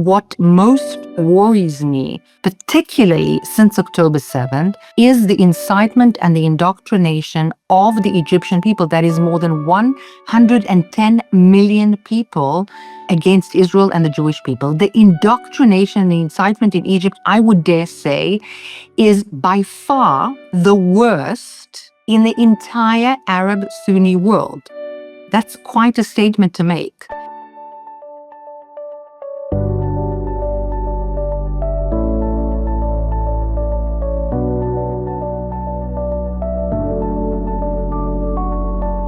what most worries me, particularly since October 7th, is the incitement and the indoctrination of the Egyptian people. That is more than 110 million people against Israel and the Jewish people. The indoctrination and the incitement in Egypt, I would dare say, is by far the worst in the entire Arab Sunni world. That's quite a statement to make.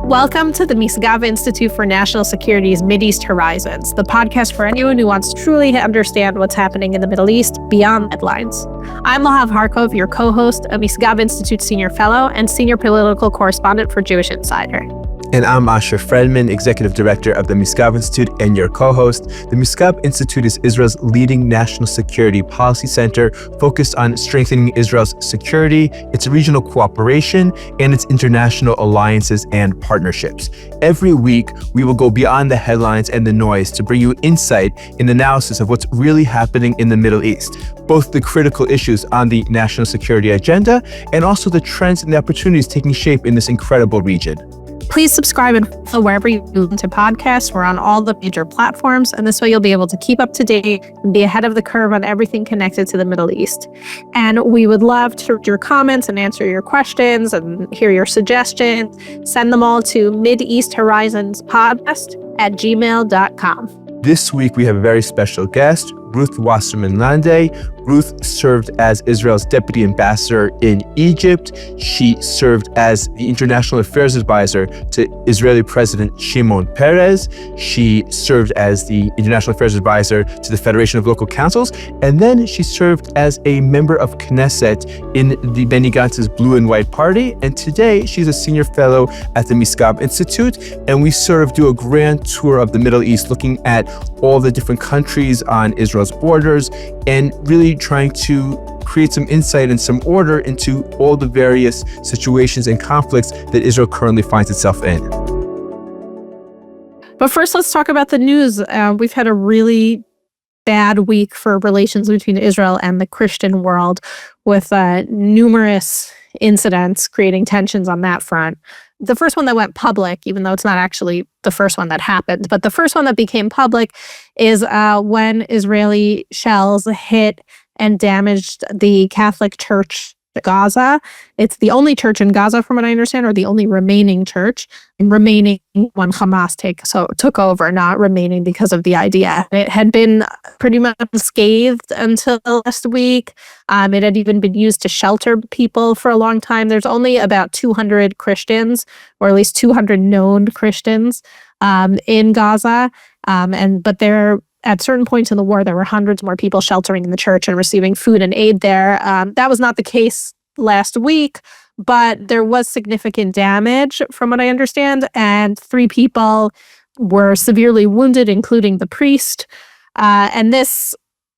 Welcome to the Misgav Institute for National Security's Mideast Horizons, the podcast for anyone who wants truly to understand what's happening in the Middle East beyond headlines. I'm Lahav Harkov, your co-host, a Misgav Institute Senior Fellow and Senior Political Correspondent for Jewish Insider. And I'm Asher Friedman, Executive Director of the Misgav Institute and your co-host. The Misgav Institute is Israel's leading national security policy center focused on strengthening Israel's security, its regional cooperation, and its international alliances and partnerships. Every week, we will go beyond the headlines and the noise to bring you insight and analysis of what's really happening in the Middle East, both the critical issues on the national security agenda and also the trends and the opportunities taking shape in this incredible region. Please subscribe and follow wherever you listen to podcasts. We're on all the major platforms, and this way you'll be able to keep up to date and be ahead of the curve on everything connected to the Middle East. And we would love to read your comments and answer your questions and hear your suggestions. Send them all to mideasthorizonspodcast@gmail.com. This week, we have a very special guest, Ruth Wasserman Lande. Ruth served as Israel's Deputy Ambassador in Egypt. She served as the International Affairs Advisor to Israeli President Shimon Peres. She served as the International Affairs Advisor to the Federation of Local Councils. And then she served as a member of Knesset in the Benny Gantz's Blue and White Party. And today, she's a Senior Fellow at the Misgav Institute. And we sort of do a grand tour of the Middle East, looking at all the different countries on Israel's borders and really trying to create some insight and some order into all the various situations and conflicts that Israel currently finds itself in. But first, let's talk about the news. We've had a really bad week for relations between Israel and the Christian world, with numerous incidents creating tensions on that front. The first one that went public, even though it's not actually the first one that happened, but the first one that became public is when Israeli shells hit and damaged the Catholic Church in Gaza. It's the only church in Gaza, from what I understand, or the only remaining church. And remaining when Hamas took over, not remaining because of the idea. It had been pretty much unscathed until last week. It had even been used to shelter people for a long time. There's only about 200 Christians, or at least 200 known Christians in Gaza. But there, at certain points in the war, there were hundreds more people sheltering in the church and receiving food and aid there. That was not the case last week, but there was significant damage, from what I understand, and 3 people were severely wounded, including the priest. And this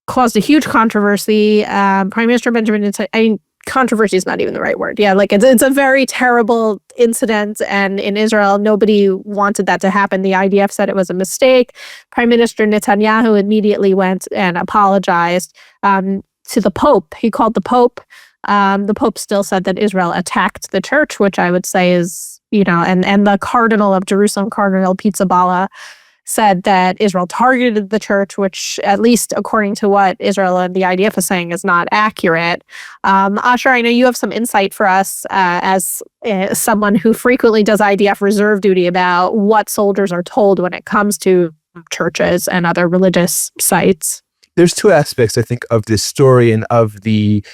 caused a huge controversy. Prime Minister Benjamin Netanyahu, controversy is not even the right word. Yeah, it's a very terrible incident, and in Israel, nobody wanted that to happen. The IDF said it was a mistake. Prime Minister Netanyahu immediately went and apologized to the Pope. He called the Pope. The Pope still said that Israel attacked the church, which I would say is, and the Cardinal of Jerusalem, Cardinal Pizzaballa, said that Israel targeted the church, which, at least according to what Israel and the IDF is saying, is not accurate. Asher, I know you have some insight for us as someone who frequently does IDF reserve duty about what soldiers are told when it comes to churches and other religious sites. There's 2 aspects, I think, of this story and of the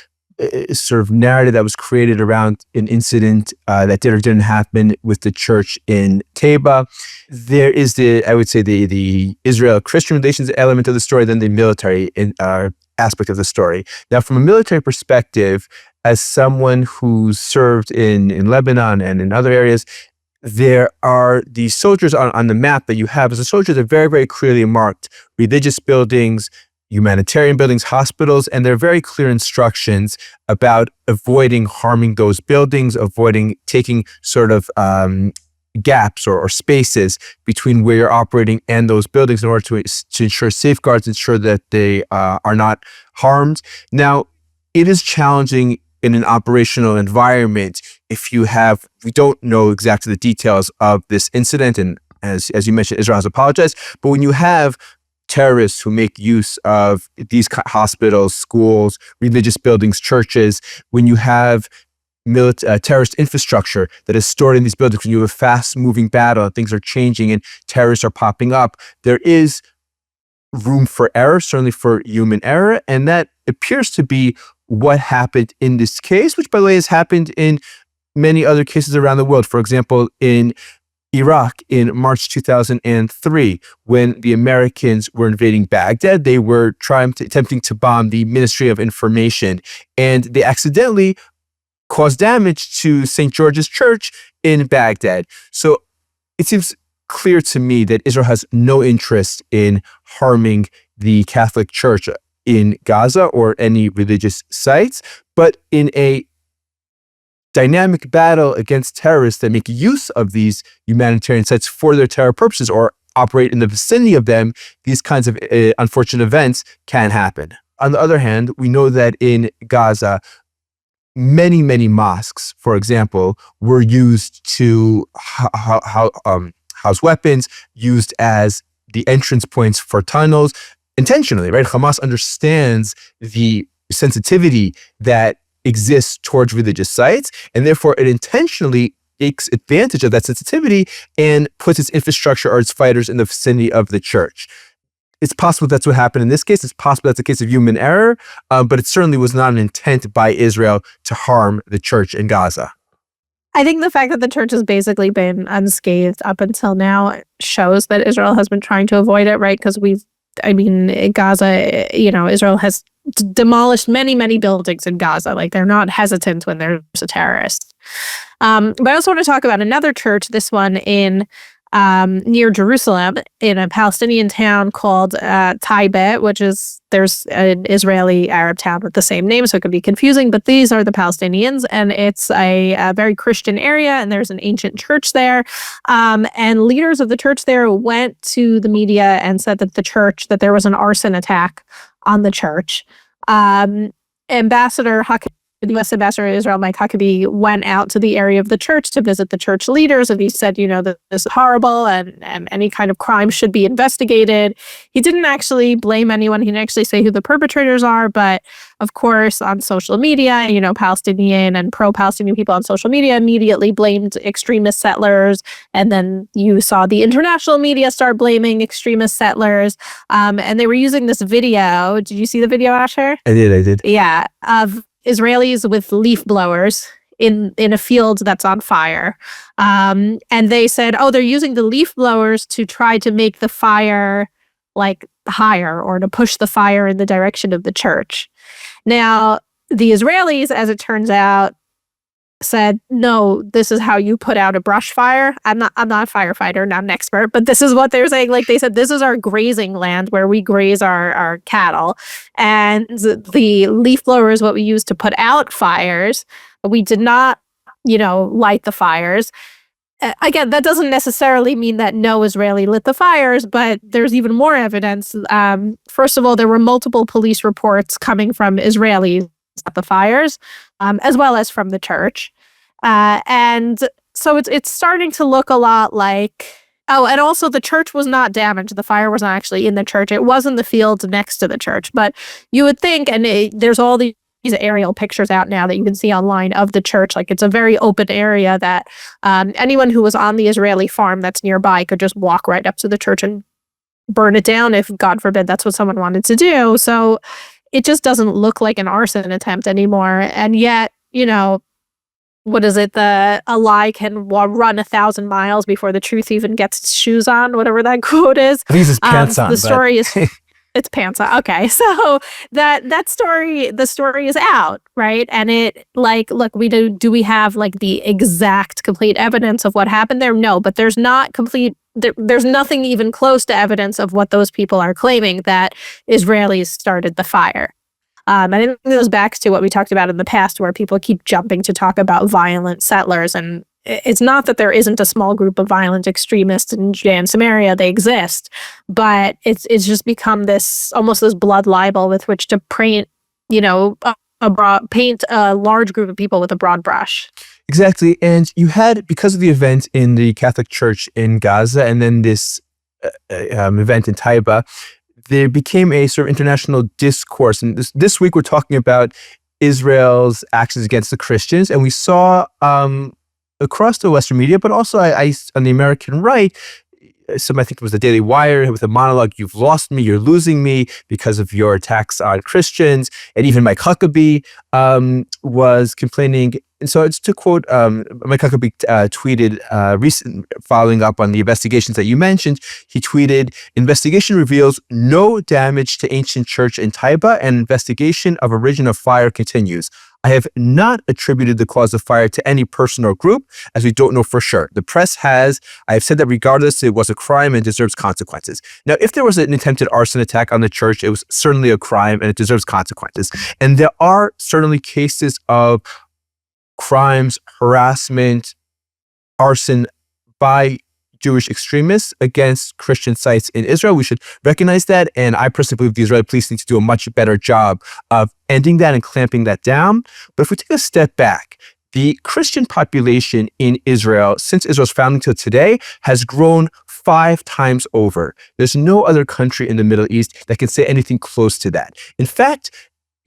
sort of narrative that was created around an incident that did or didn't happen with the church in Taba. There is the Israel-Christian relations element of the story, then the military aspect of the story. Now, from a military perspective, as someone who served in Lebanon and in other areas, there are these soldiers on the map that you have. As the soldiers are very, very clearly marked: religious buildings, humanitarian buildings, hospitals, and there are very clear instructions about avoiding harming those buildings, avoiding taking sort of gaps or spaces between where you're operating and those buildings in order to ensure safeguards, ensure that they are not harmed. Now, it is challenging in an operational environment if we don't know exactly the details of this incident, and as you mentioned, Israel has apologized, but when you have terrorists who make use of these hospitals, schools, religious buildings, churches, when you have terrorist infrastructure that is stored in these buildings, when you have a fast-moving battle and things are changing and terrorists are popping up, there is room for error, certainly for human error, and that appears to be what happened in this case, which, by the way, has happened in many other cases around the world. For example, in Iraq in March 2003, when the Americans were invading Baghdad, they were attempting to bomb the Ministry of Information, and they accidentally caused damage to St. George's Church in Baghdad. So it seems clear to me that Israel has no interest in harming the Catholic Church in Gaza or any religious sites, but in a dynamic battle against terrorists that make use of these humanitarian sites for their terror purposes or operate in the vicinity of them, these kinds of unfortunate events can happen. On the other hand, we know that in Gaza, many, many mosques, for example, were used to house weapons, used as the entrance points for tunnels, intentionally, right? Hamas understands the sensitivity that exists towards religious sites, and therefore it intentionally takes advantage of that sensitivity and puts its infrastructure or its fighters in the vicinity of the church. It's possible that's what happened in this case. It's possible that's a case of human error, but it certainly was not an intent by Israel to harm the church in Gaza. I think the fact that the church has basically been unscathed up until now shows that Israel has been trying to avoid it, right? Because Gaza, Israel has demolished many, many buildings in Gaza. Like, they're not hesitant when there's a terrorist. But I also want to talk about another church, this one in near Jerusalem, in a Palestinian town called Taibe, there's an Israeli Arab town with the same name, so it could be confusing, but these are the Palestinians, and it's a very Christian area, and there's an ancient church there. And leaders of the church there went to the media and said that there was an arson attack on the church. The U.S. Ambassador to Israel, Mike Huckabee, went out to the area of the church to visit the church leaders, and he said, that this is horrible and any kind of crime should be investigated. He didn't actually blame anyone. He didn't actually say who the perpetrators are, but of course, on social media, Palestinian and pro-Palestinian people on social media immediately blamed extremist settlers, and then you saw the international media start blaming extremist settlers, and they were using this video. Did you see the video, Asher? I did. Yeah, of Israelis with leaf blowers in a field that's on fire. And they said, they're using the leaf blowers to try to make the fire like higher, or to push the fire in the direction of the church. Now, the Israelis, as it turns out, said, no, this is how you put out a brush fire. I'm not a firefighter, not an expert, but this is what they're saying. Like, they said, this is our grazing land where we graze our cattle. And the leaf blower is what we use to put out fires. We did not, light the fires. Again, that doesn't necessarily mean that no Israeli lit the fires, but there's even more evidence. First of all, there were multiple police reports coming from Israelis at the fires, as well as from the church. And so it's starting to look a lot like... Oh, and also the church was not damaged. The fire was not actually in the church. It was in the fields next to the church. But you would think, and there's all these aerial pictures out now that you can see online of the church. Like, it's a very open area that anyone who was on the Israeli farm that's nearby could just walk right up to the church and burn it down if, God forbid, that's what someone wanted to do. So it just doesn't look like an arson attempt anymore. And yet, what is it? A lie can run 1,000 miles before the truth even gets its shoes on, whatever that quote is. I think it's pants on. The story is... It's pants on. Okay. So the story is out, right? And it, like, look, do we have like the exact complete evidence of what happened there? No, but there's nothing even close to evidence of what those people are claiming, that Israelis started the fire. And it goes back to what we talked about in the past, where people keep jumping to talk about violent settlers. And it's not that there isn't a small group of violent extremists in Judea and Samaria. They exist, but it's just become this almost this blood libel with which to paint, paint a large group of people with a broad brush. Exactly. And you had, because of the event in the Catholic Church in Gaza and then this event in Taiba, there became a sort of international discourse. And this week we're talking about Israel's actions against the Christians. And we saw across the Western media, but also I on the American right, I think it was the Daily Wire with a monologue, "You've lost me, you're losing me because of your attacks on Christians." And even Mike Huckabee was complaining. And so just to quote, Mike Huckabee tweeted following up on the investigations that you mentioned, he tweeted, "Investigation reveals no damage to ancient church in Taiba, and investigation of origin of fire continues. I have not attributed the cause of fire to any person or group, as we don't know for sure. The press has. I have said that regardless, it was a crime and deserves consequences." Now, if there was an attempted arson attack on the church, it was certainly a crime and it deserves consequences. And there are certainly cases of crimes, harassment, arson by Jewish extremists against Christian sites in Israel. We should recognize that. And I personally believe the Israeli police need to do a much better job of ending that and clamping that down. But if we take a step back, the Christian population in Israel, since Israel's founding till today, has grown 5 times over. There's no other country in the Middle East that can say anything close to that. In fact,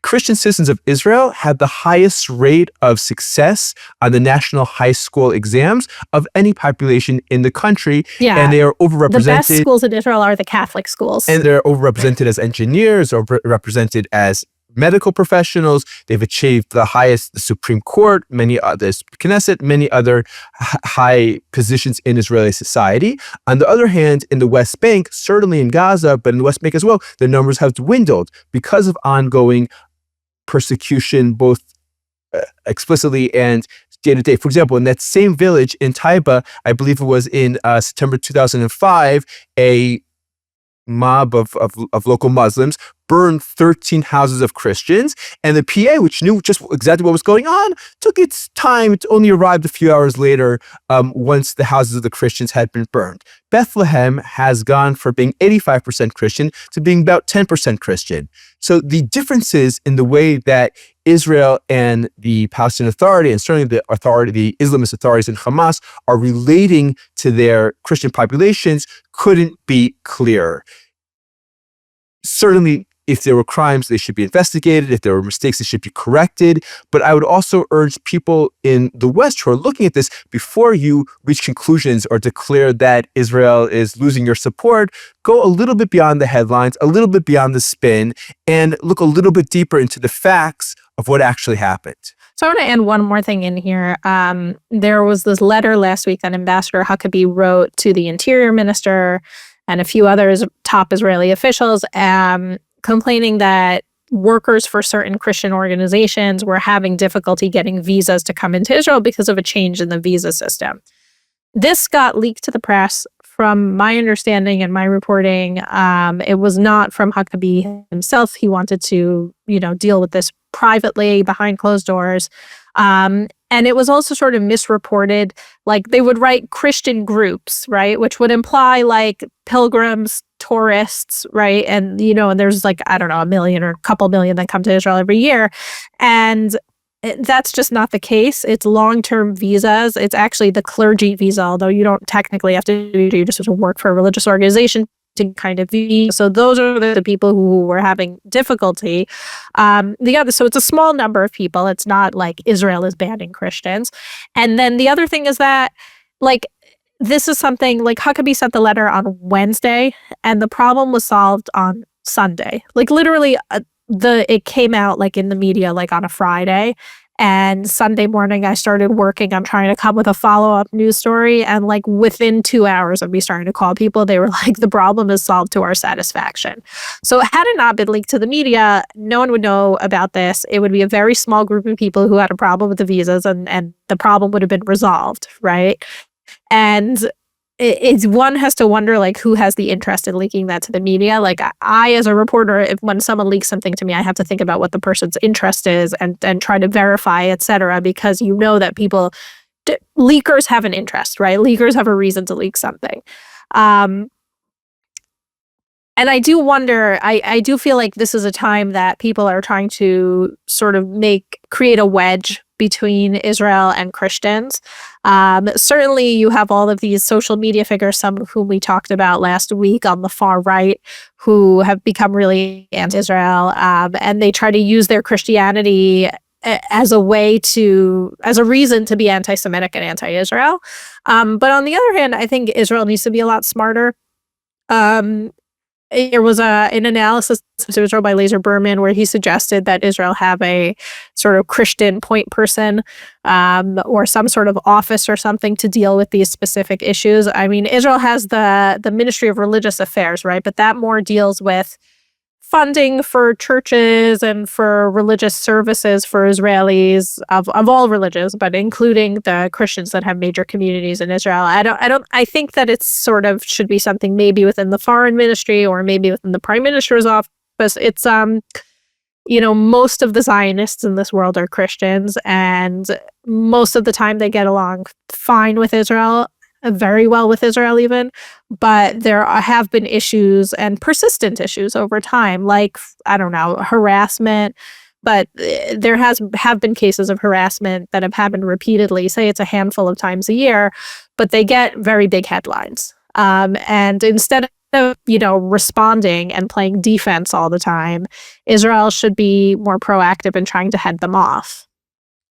Christian citizens of Israel have the highest rate of success on the national high school exams of any population in the country. Yeah. And they are overrepresented. The best schools in Israel are the Catholic schools. And they're overrepresented as engineers or represented as medical professionals. They've achieved the highest, the Supreme Court, many others, Knesset, many other high positions in Israeli society. On the other hand, in the West Bank, certainly in Gaza, but in the West Bank as well, the numbers have dwindled because of ongoing persecution, both explicitly and day to day. For example, in that same village in Taiba, I believe it was in September 2005, a mob of local Muslims burned 13 houses of Christians, and the PA, which knew just exactly what was going on, took its time. It only arrived a few hours later once the houses of the Christians had been burned. Bethlehem has gone from being 85% Christian to being about 10% Christian. So the differences in the way that Israel and the Palestinian Authority, and certainly the Islamist authorities in Hamas, are relating to their Christian populations couldn't be clearer. Certainly, if there were crimes, they should be investigated. If there were mistakes, they should be corrected. But I would also urge people in the West who are looking at this, before you reach conclusions or declare that Israel is losing your support, go a little bit beyond the headlines, a little bit beyond the spin, and look a little bit deeper into the facts of what actually happened. So I want to add one more thing in here. There was this letter last week that Ambassador Huckabee wrote to the Interior Minister and a few others, top Israeli officials, complaining that workers for certain Christian organizations were having difficulty getting visas to come into Israel because of a change in the visa system. This got leaked to the press. From my understanding and my reporting, it was not from Huckabee himself. He wanted to, deal with this privately behind closed doors. And it was also sort of misreported. Like they would write Christian groups, right? Which would imply like pilgrims, tourists, right? And, and there's like, I don't know, 1 million or a couple million that come to Israel every year. And that's just not the case. It's long-term visas. It's actually the clergy visa, although you don't technically have to do, you just have to work for a religious organization to kind of visa. So those are the people who were having difficulty. So it's a small number of people. It's not like Israel is banning Christians. And then the other thing is that, like, this is something like Huckabee sent the letter on Wednesday, and the problem was solved on Sunday. Like literally, it came out like in the media like on a Friday, and Sunday morning I started working on trying to come with a follow-up news story, and like within 2 hours of me starting to call people, they were like, the problem is solved to our satisfaction. So had it not been leaked to the media, no one would know about this. It would be a very small group of people who had a problem with the visas, and the problem would have been resolved, right? And it's one has to wonder, like, who has the interest in leaking that to the media? Like, I as a reporter, when someone leaks something to me, I have to think about what the person's interest is and try to verify, et cetera, because that people leakers have an interest, right? Leakers have a reason to leak something. And I do wonder, I do feel like this is a time that people are trying to sort of create a wedge between Israel and Christians. Certainly you have all of these social media figures, some of whom we talked about last week on the far right, who have become really anti-Israel, and they try to use their Christianity as a reason to be anti-Semitic and anti-Israel. But on the other hand, I think Israel needs to be a lot smarter. There was an analysis of Israel by Laser Berman where he suggested that Israel have a sort of Christian point person or some sort of office or something to deal with these specific issues. I mean, Israel has the Ministry of Religious Affairs, right? But that more deals with funding for churches and for religious services for Israelis of all religions, but including the Christians that have major communities in Israel. I think that it's sort of should be something maybe within the foreign ministry or maybe within the prime minister's office. It's, most of the Zionists in this world are Christians, and most of the time they get along fine with Israel, very well with Israel even, but there have been issues and persistent issues over time, like, I don't know, harassment, but there have been cases of harassment that have happened repeatedly, say it's a handful of times a year, but they get very big headlines. And instead of, responding and playing defense all the time, Israel should be more proactive in trying to head them off.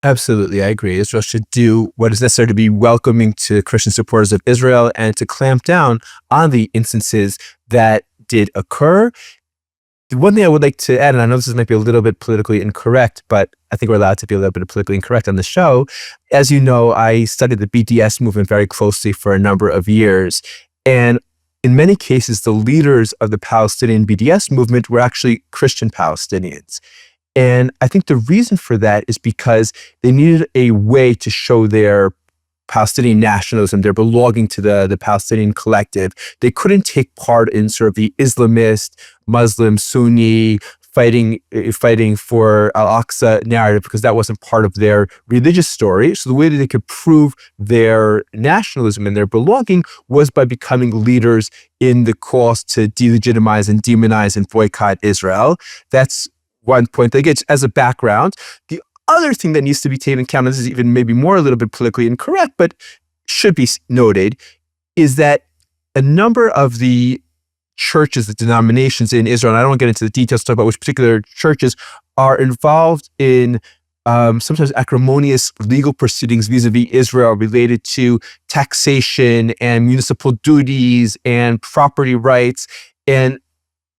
Absolutely, I agree. Israel should do what is necessary to be welcoming to Christian supporters of Israel and to clamp down on the instances that did occur. The one thing I would like to add, and I know this might be a little bit politically incorrect, but I think we're allowed to be a little bit politically incorrect on the show. As you know, I studied the BDS movement very closely for a number of years. And in many cases, the leaders of the Palestinian BDS movement were actually Christian Palestinians. And I think the reason for that is because they needed a way to show their Palestinian nationalism, their belonging to the Palestinian collective. They couldn't take part in sort of the Islamist, Muslim, Sunni fighting for Al-Aqsa narrative because that wasn't part of their religious story. So the way that they could prove their nationalism and their belonging was by becoming leaders in the cause to delegitimize and demonize and boycott Israel. That's one point that gets as a background. The other thing that needs to be taken into account, and this is even maybe more a little bit politically incorrect, but should be noted, is that a number of the churches, the denominations in Israel, and I don't want to get into the details to talk about which particular churches, are involved in sometimes acrimonious legal proceedings vis-a-vis Israel related to taxation and municipal duties and property rights. And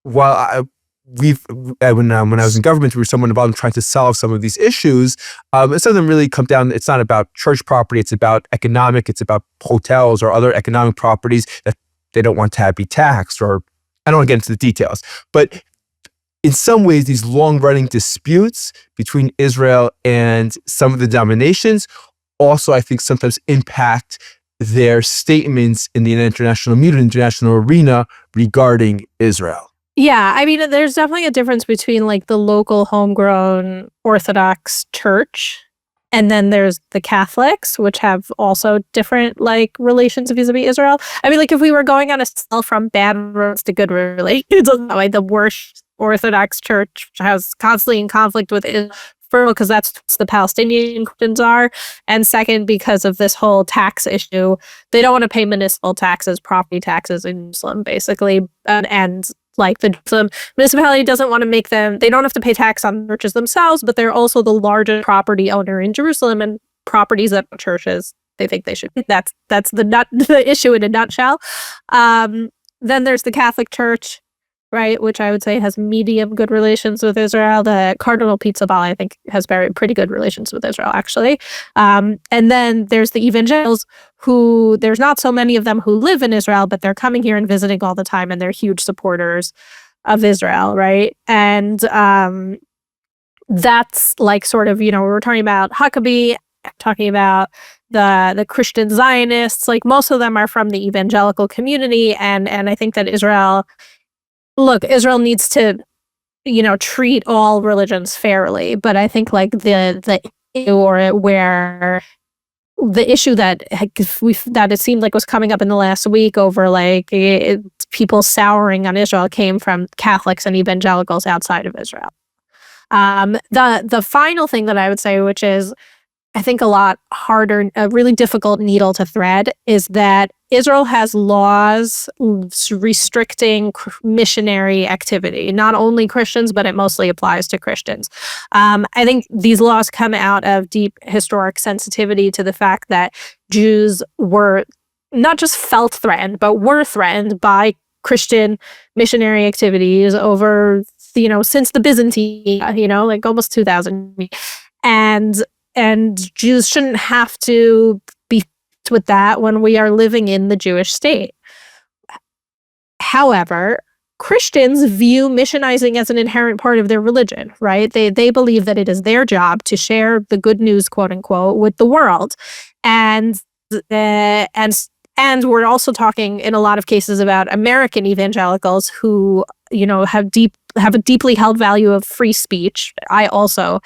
while when I was in government, we were somewhat involved in trying to solve some of these issues. Some of them really come down, it's not about church property, it's about economic, it's about hotels or other economic properties that they don't want to be taxed, or I don't want to get into the details. But in some ways, these long-running disputes between Israel and some of the denominations also, I think, sometimes impact their statements in the international arena regarding Israel. Yeah, I mean, there's definitely a difference between like the local homegrown Orthodox church, and then there's the Catholics, which have also different like relations vis-a-vis Israel. I mean, like if we were going on a scale from bad roads to good relations, like the worst Orthodox church has constantly in conflict with Israel, because that's what the Palestinian Christians are, and second, because of this whole tax issue, they don't want to pay municipal taxes, property taxes in Jerusalem, basically, and like the municipality doesn't want to make them, they don't have to pay tax on churches themselves, but they're also the largest property owner in Jerusalem, and properties at churches, they think they should. That's the issue in a nutshell. Then there's the Catholic Church, right, which I would say has medium good relations with Israel. The Cardinal Pizzaballa, I think, has pretty good relations with Israel, actually. And then there's the evangelicals, who there's not so many of them who live in Israel, but they're coming here and visiting all the time, and they're huge supporters of Israel, right? And that's like sort of, we're talking about Huckabee, talking about the Christian Zionists, like most of them are from the evangelical community, and I think that Israel needs to, treat all religions fairly, but I think like the or where the issue that it seemed like was coming up in the last week over people souring on Israel came from Catholics and evangelicals outside of Israel. The final thing that I would say, which is I think a lot harder, a really difficult needle to thread, is that Israel has laws restricting missionary activity, not only Christians, but it mostly applies to Christians. I think these laws come out of deep historic sensitivity to the fact that Jews were not just felt threatened, but were threatened by Christian missionary activities over, since the Byzantine, like almost 2000. And Jews shouldn't have to be faced with that when we are living in the Jewish state. However, Christians view missionizing as an inherent part of their religion, right? They believe that it is their job to share the good news, quote unquote, with the world. And we're also talking in a lot of cases about American evangelicals who, have a deeply held value of free speech. I also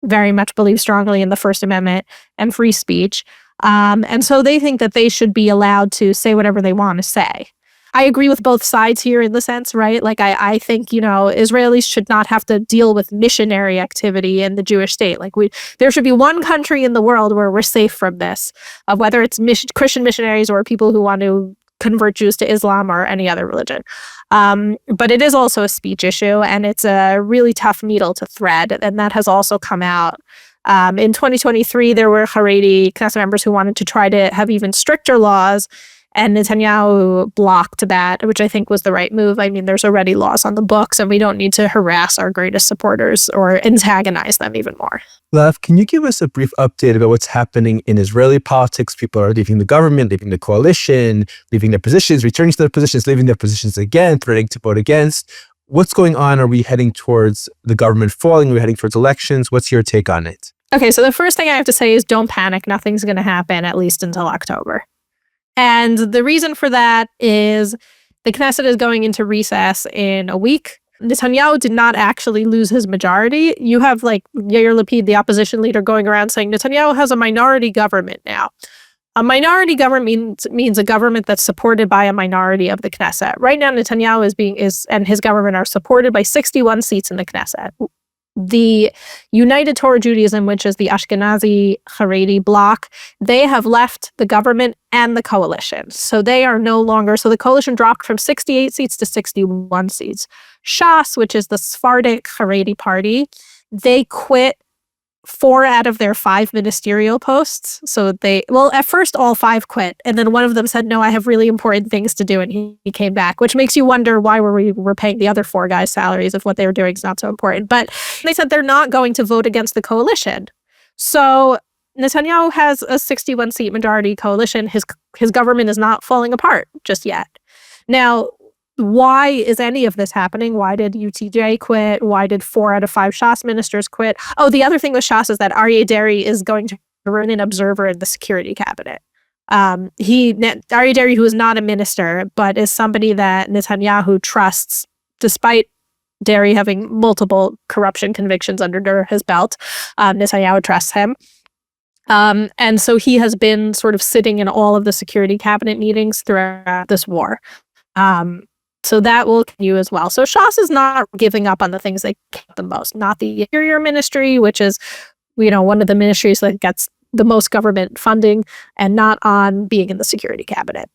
very much believe strongly in the First Amendment and free speech. And so they think that they should be allowed to say whatever they want to say. I agree with both sides here in the sense, right? Like, I think, Israelis should not have to deal with missionary activity in the Jewish state. Like, there should be one country in the world where we're safe from this, whether it's Christian missionaries or people who want to convert Jews to Islam or any other religion. But it is also a speech issue, and it's a really tough needle to thread, and that has also come out. In 2023, there were Haredi Knesset members who wanted to try to have even stricter laws, and Netanyahu blocked that, which I think was the right move. I mean, there's already laws on the books, and we don't need to harass our greatest supporters or antagonize them even more. Lahav, can you give us a brief update about what's happening in Israeli politics? People are leaving the government, leaving the coalition, leaving their positions, returning to their positions, leaving their positions again, threatening to vote against. What's going on? Are we heading towards the government falling? Are we heading towards elections? What's your take on it? Okay, so the first thing I have to say is don't panic. Nothing's going to happen, at least until October. And the reason for that is the Knesset is going into recess in a week. Netanyahu did not actually lose his majority. You have Yair Lapid, the opposition leader, going around saying Netanyahu has a minority government now. A minority government means a government that's supported by a minority of the Knesset. Right now, Netanyahu and his government are supported by 61 seats in the Knesset. The United Torah Judaism, which is the Ashkenazi Haredi bloc, they have left the government and the coalition. So they are no longer, so the coalition dropped from 68 seats to 61 seats. Shas, which is the Sephardic Haredi party, they quit 4 out of their 5 ministerial posts. So at first all 5 quit. And then one of them said, no, I have really important things to do. And he came back, which makes you wonder why we're paying the other 4 guys salaries if what they were doing is not so important. But they said they're not going to vote against the coalition. So Netanyahu has a 61 seat majority coalition. His government is not falling apart just yet. Now, why is any of this happening? Why did UTJ quit? Why did 4 out of 5 Shas ministers quit? Oh, the other thing with Shas is that Aryeh Deri is going to run an observer in the security cabinet. Aryeh Deri, who is not a minister, but is somebody that Netanyahu trusts, despite Deri having multiple corruption convictions under his belt. Netanyahu trusts him. And so he has been sort of sitting in all of the security cabinet meetings throughout this war. So that will continue as well. So Shas is not giving up on the things they care the most, not the Interior Ministry, which is, one of the ministries that gets the most government funding, and not on being in the security cabinet.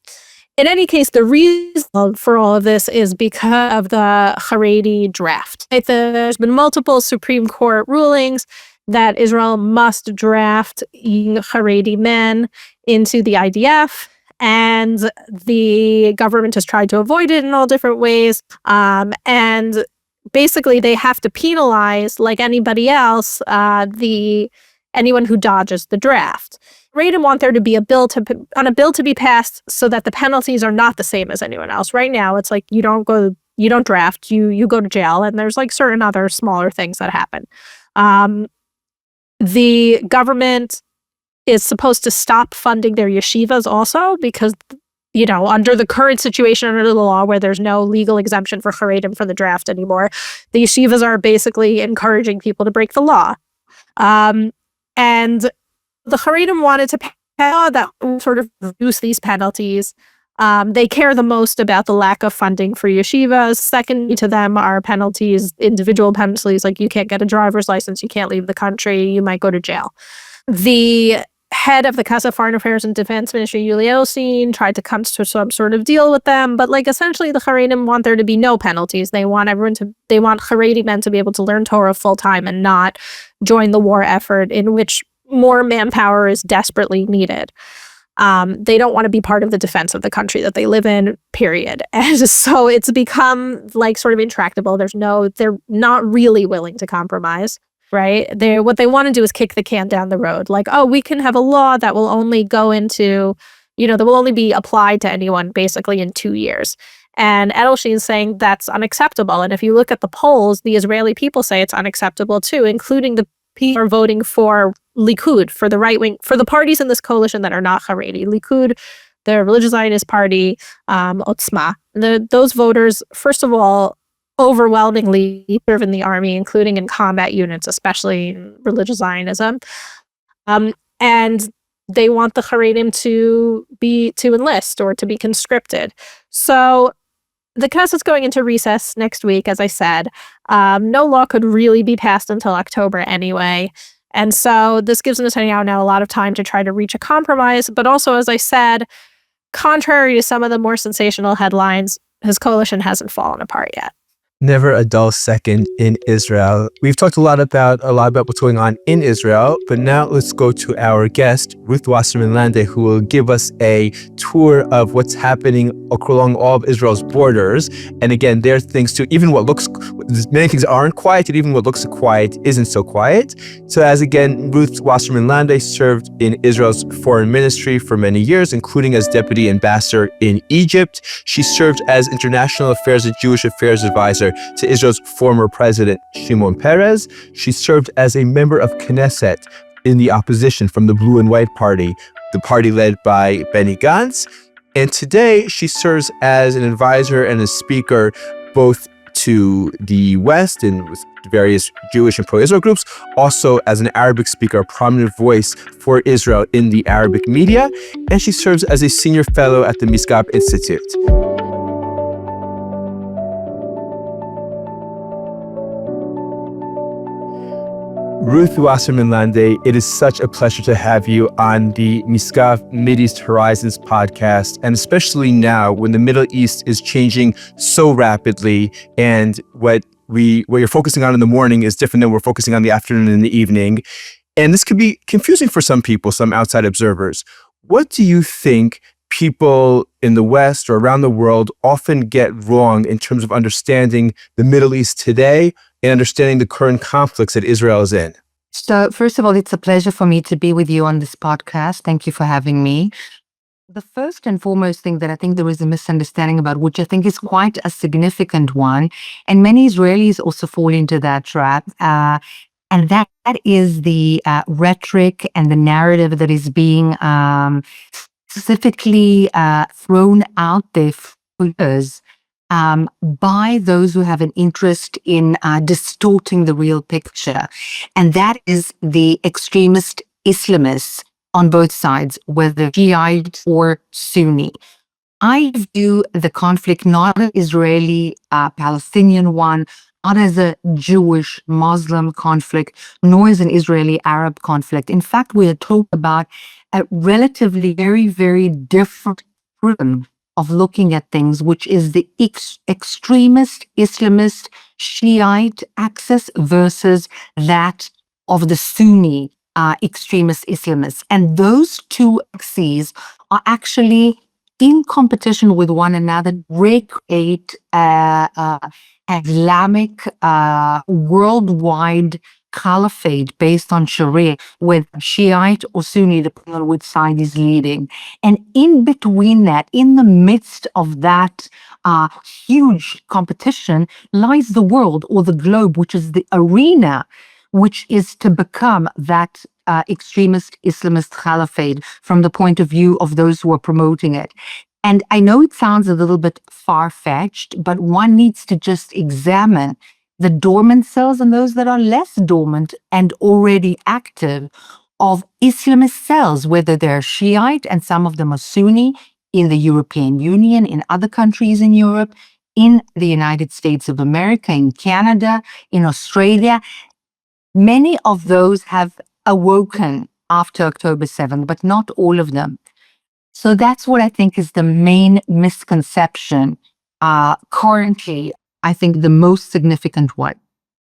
In any case, the reason for all of this is because of the Haredi draft. There's been multiple Supreme Court rulings that Israel must draft Haredi men into the IDF. And the government has tried to avoid it in all different ways. And basically, they have to penalize, like anybody else, anyone who dodges the draft. Reagan want there to be a bill to be passed so that the penalties are not the same as anyone else. Right now, it's like you don't draft, you go to jail, and there's certain other smaller things that happen. The government is supposed to stop funding their yeshivas also because, under the current situation under the law where there's no legal exemption for Haredim for the draft anymore, the yeshivas are basically encouraging people to break the law. And the Haredim wanted to pass a law that would sort of reduce these penalties. They care the most about the lack of funding for yeshivas. Second to them are penalties, individual penalties, like you can't get a driver's license, you can't leave the country, you might go to jail. The head of the Casa Foreign Affairs and Defense Ministry, Yuli Elstein, tried to come to some sort of deal with them, but like essentially the Haredim want there to be no penalties. They want Haredi men to be able to learn Torah full time and not join the war effort in which more manpower is desperately needed. They don't want to be part of the defense of the country that they live in, period. And so it's become like sort of intractable. They're not really willing to compromise, right? What they want to do is kick the can down the road. Like, oh, we can have a law that will only go into, that will only be applied to anyone basically in 2 years. And Edelstein is saying that's unacceptable. And if you look at the polls, the Israeli people say it's unacceptable too, including the people are voting for Likud, for the right wing, for the parties in this coalition that are not Haredi. Likud, the religious Zionist party, Otzma. Those voters, first of all, overwhelmingly serve in the army, including in combat units, especially in religious Zionism. And they want the Haredim to enlist or to be conscripted. So the Knesset's going into recess next week, as I said. No law could really be passed until October anyway. And so this gives Netanyahu now a lot of time to try to reach a compromise. But also, as I said, contrary to some of the more sensational headlines, his coalition hasn't fallen apart yet. Never a dull second in Israel. We've talked a lot about what's going on in Israel, but now let's go to our guest, Ruth Wasserman Lande, who will give us a tour of what's happening along all of Israel's borders. And again, there are things too, many things aren't quiet, and even what looks quiet isn't so quiet. So as again, Ruth Wasserman Lande served in Israel's foreign ministry for many years, including as deputy ambassador in Egypt. She served as international affairs and Jewish affairs advisor to Israel's former President Shimon Peres. She served as a member of Knesset in the opposition from the Blue and White Party, the party led by Benny Gantz. And today she serves as an advisor and a speaker both to the West and with various Jewish and pro-Israel groups, also as an Arabic speaker, a prominent voice for Israel in the Arabic media. And she serves as a senior fellow at the Misgav Institute. Ruth Wasserman Lande, it is such a pleasure to have you on the Misgav Mideast Horizons podcast, and especially now when the Middle East is changing so rapidly, and what you're focusing on in the morning is different than we're focusing on the afternoon and the evening. And this could be confusing for some people, some outside observers. What do you think people in the West or around the world often get wrong in terms of understanding the Middle East today and understanding the current conflicts that Israel is in? So first of all, it's a pleasure for me to be with you on this podcast. Thank you for having me. The first and foremost thing that I think there is a misunderstanding about, which I think is quite a significant one, and many Israelis also fall into that trap, and that is the rhetoric and the narrative that is being specifically thrown out there for years by those who have an interest in distorting the real picture. And that is the extremist Islamists on both sides, whether Shiite or Sunni. I view the conflict not an Israeli Palestinian one, not as a Jewish Muslim conflict, nor as an Israeli Arab conflict. In fact, we are talking about a relatively very, very different prism of looking at things, which is the extremist Islamist Shiite axis versus that of the Sunni extremist Islamists. And those two axes are actually in competition with one another, create Islamic worldwide caliphate based on Sharia, with Shiite or Sunni, depending on which side is leading. And in between that, in the midst of that huge competition, lies the world or the globe, which is the arena which is to become that extremist Islamist caliphate from the point of view of those who are promoting it. And I know it sounds a little bit far-fetched, but one needs to just examine the dormant cells and those that are less dormant and already active of Islamist cells, whether they're Shiite and some of them are Sunni, in the European Union, in other countries in Europe, in the United States of America, in Canada, in Australia. Many of those have awoken after October 7th, but not all of them. So that's what I think is the main misconception currently, I think the most significant one.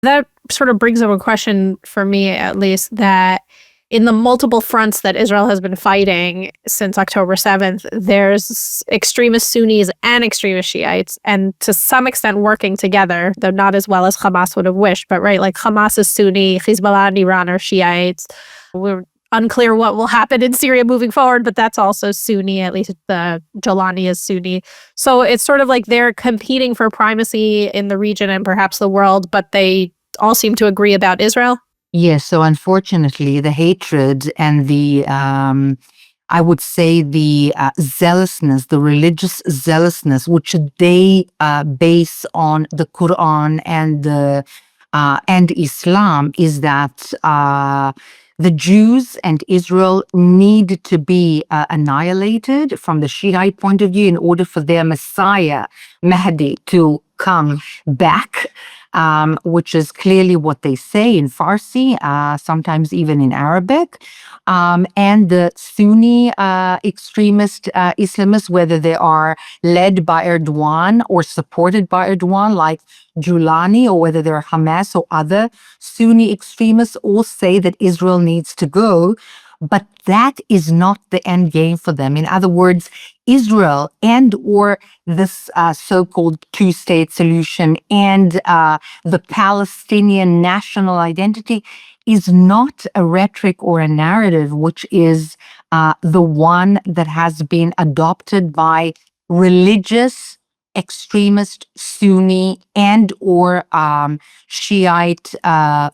That sort of brings up a question for me, at least, that in the multiple fronts that Israel has been fighting since October 7th, there's extremist Sunnis and extremist Shiites, and to some extent working together, though not as well as Hamas would have wished. But right, like Hamas is Sunni, Hezbollah and Iran are Shiites. We're unclear what will happen in Syria moving forward, but that's also Sunni, at least the Jolani is Sunni. So it's sort of like they're competing for primacy in the region and perhaps the world, but they all seem to agree about Israel. Yes, so unfortunately, the hatred and the, I would say, the zealousness, the religious zealousness, which they base on the Quran and Islam, is that the Jews and Israel need to be annihilated from the Shiite point of view in order for their Messiah, Mahdi, to come back. Which is clearly what they say in Farsi, sometimes even in Arabic. And the Sunni extremist Islamists, whether they are led by Erdogan or supported by Erdogan, like Julani, or whether they're Hamas or other Sunni extremists, all say that Israel needs to go. But that is not the end game for them. In other words, Israel and or this so-called two-state solution and the Palestinian national identity is not a rhetoric or a narrative which is the one that has been adopted by religious extremist Sunni and or Shiite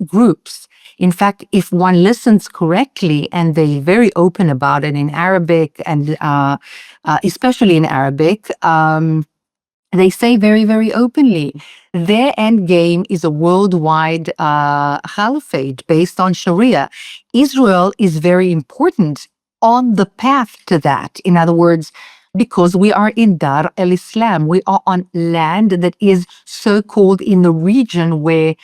groups. In fact, if one listens correctly, and they're very open about it in Arabic and especially in Arabic, they say very, very openly, their end game is a worldwide caliphate based on Sharia. Israel is very important on the path to that. In other words, because we are in Dar al-Islam, we are on land that is so-called in the region where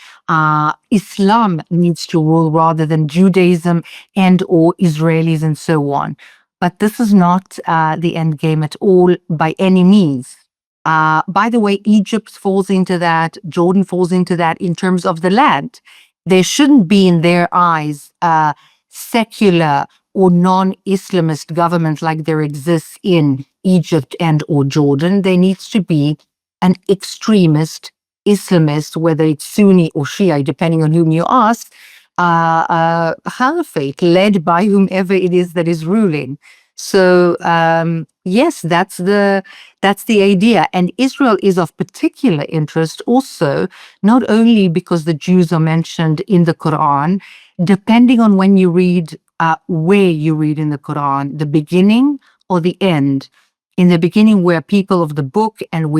Islam needs to rule rather than Judaism and or Israelis and so on. But this is not the end game at all by any means. By the way, Egypt falls into that, Jordan falls into that in terms of the land. There shouldn't be in their eyes secular or non-Islamist government like there exists in Egypt and or Jordan. There needs to be an extremist Islamist, whether it's Sunni or Shia, depending on whom you ask, caliphate led by whomever it is that is ruling. So yes, that's the idea. And Israel is of particular interest also, not only because the Jews are mentioned in the Quran, depending on when you read, where you read in the Quran, the beginning or the end. In the beginning, we're people of the book and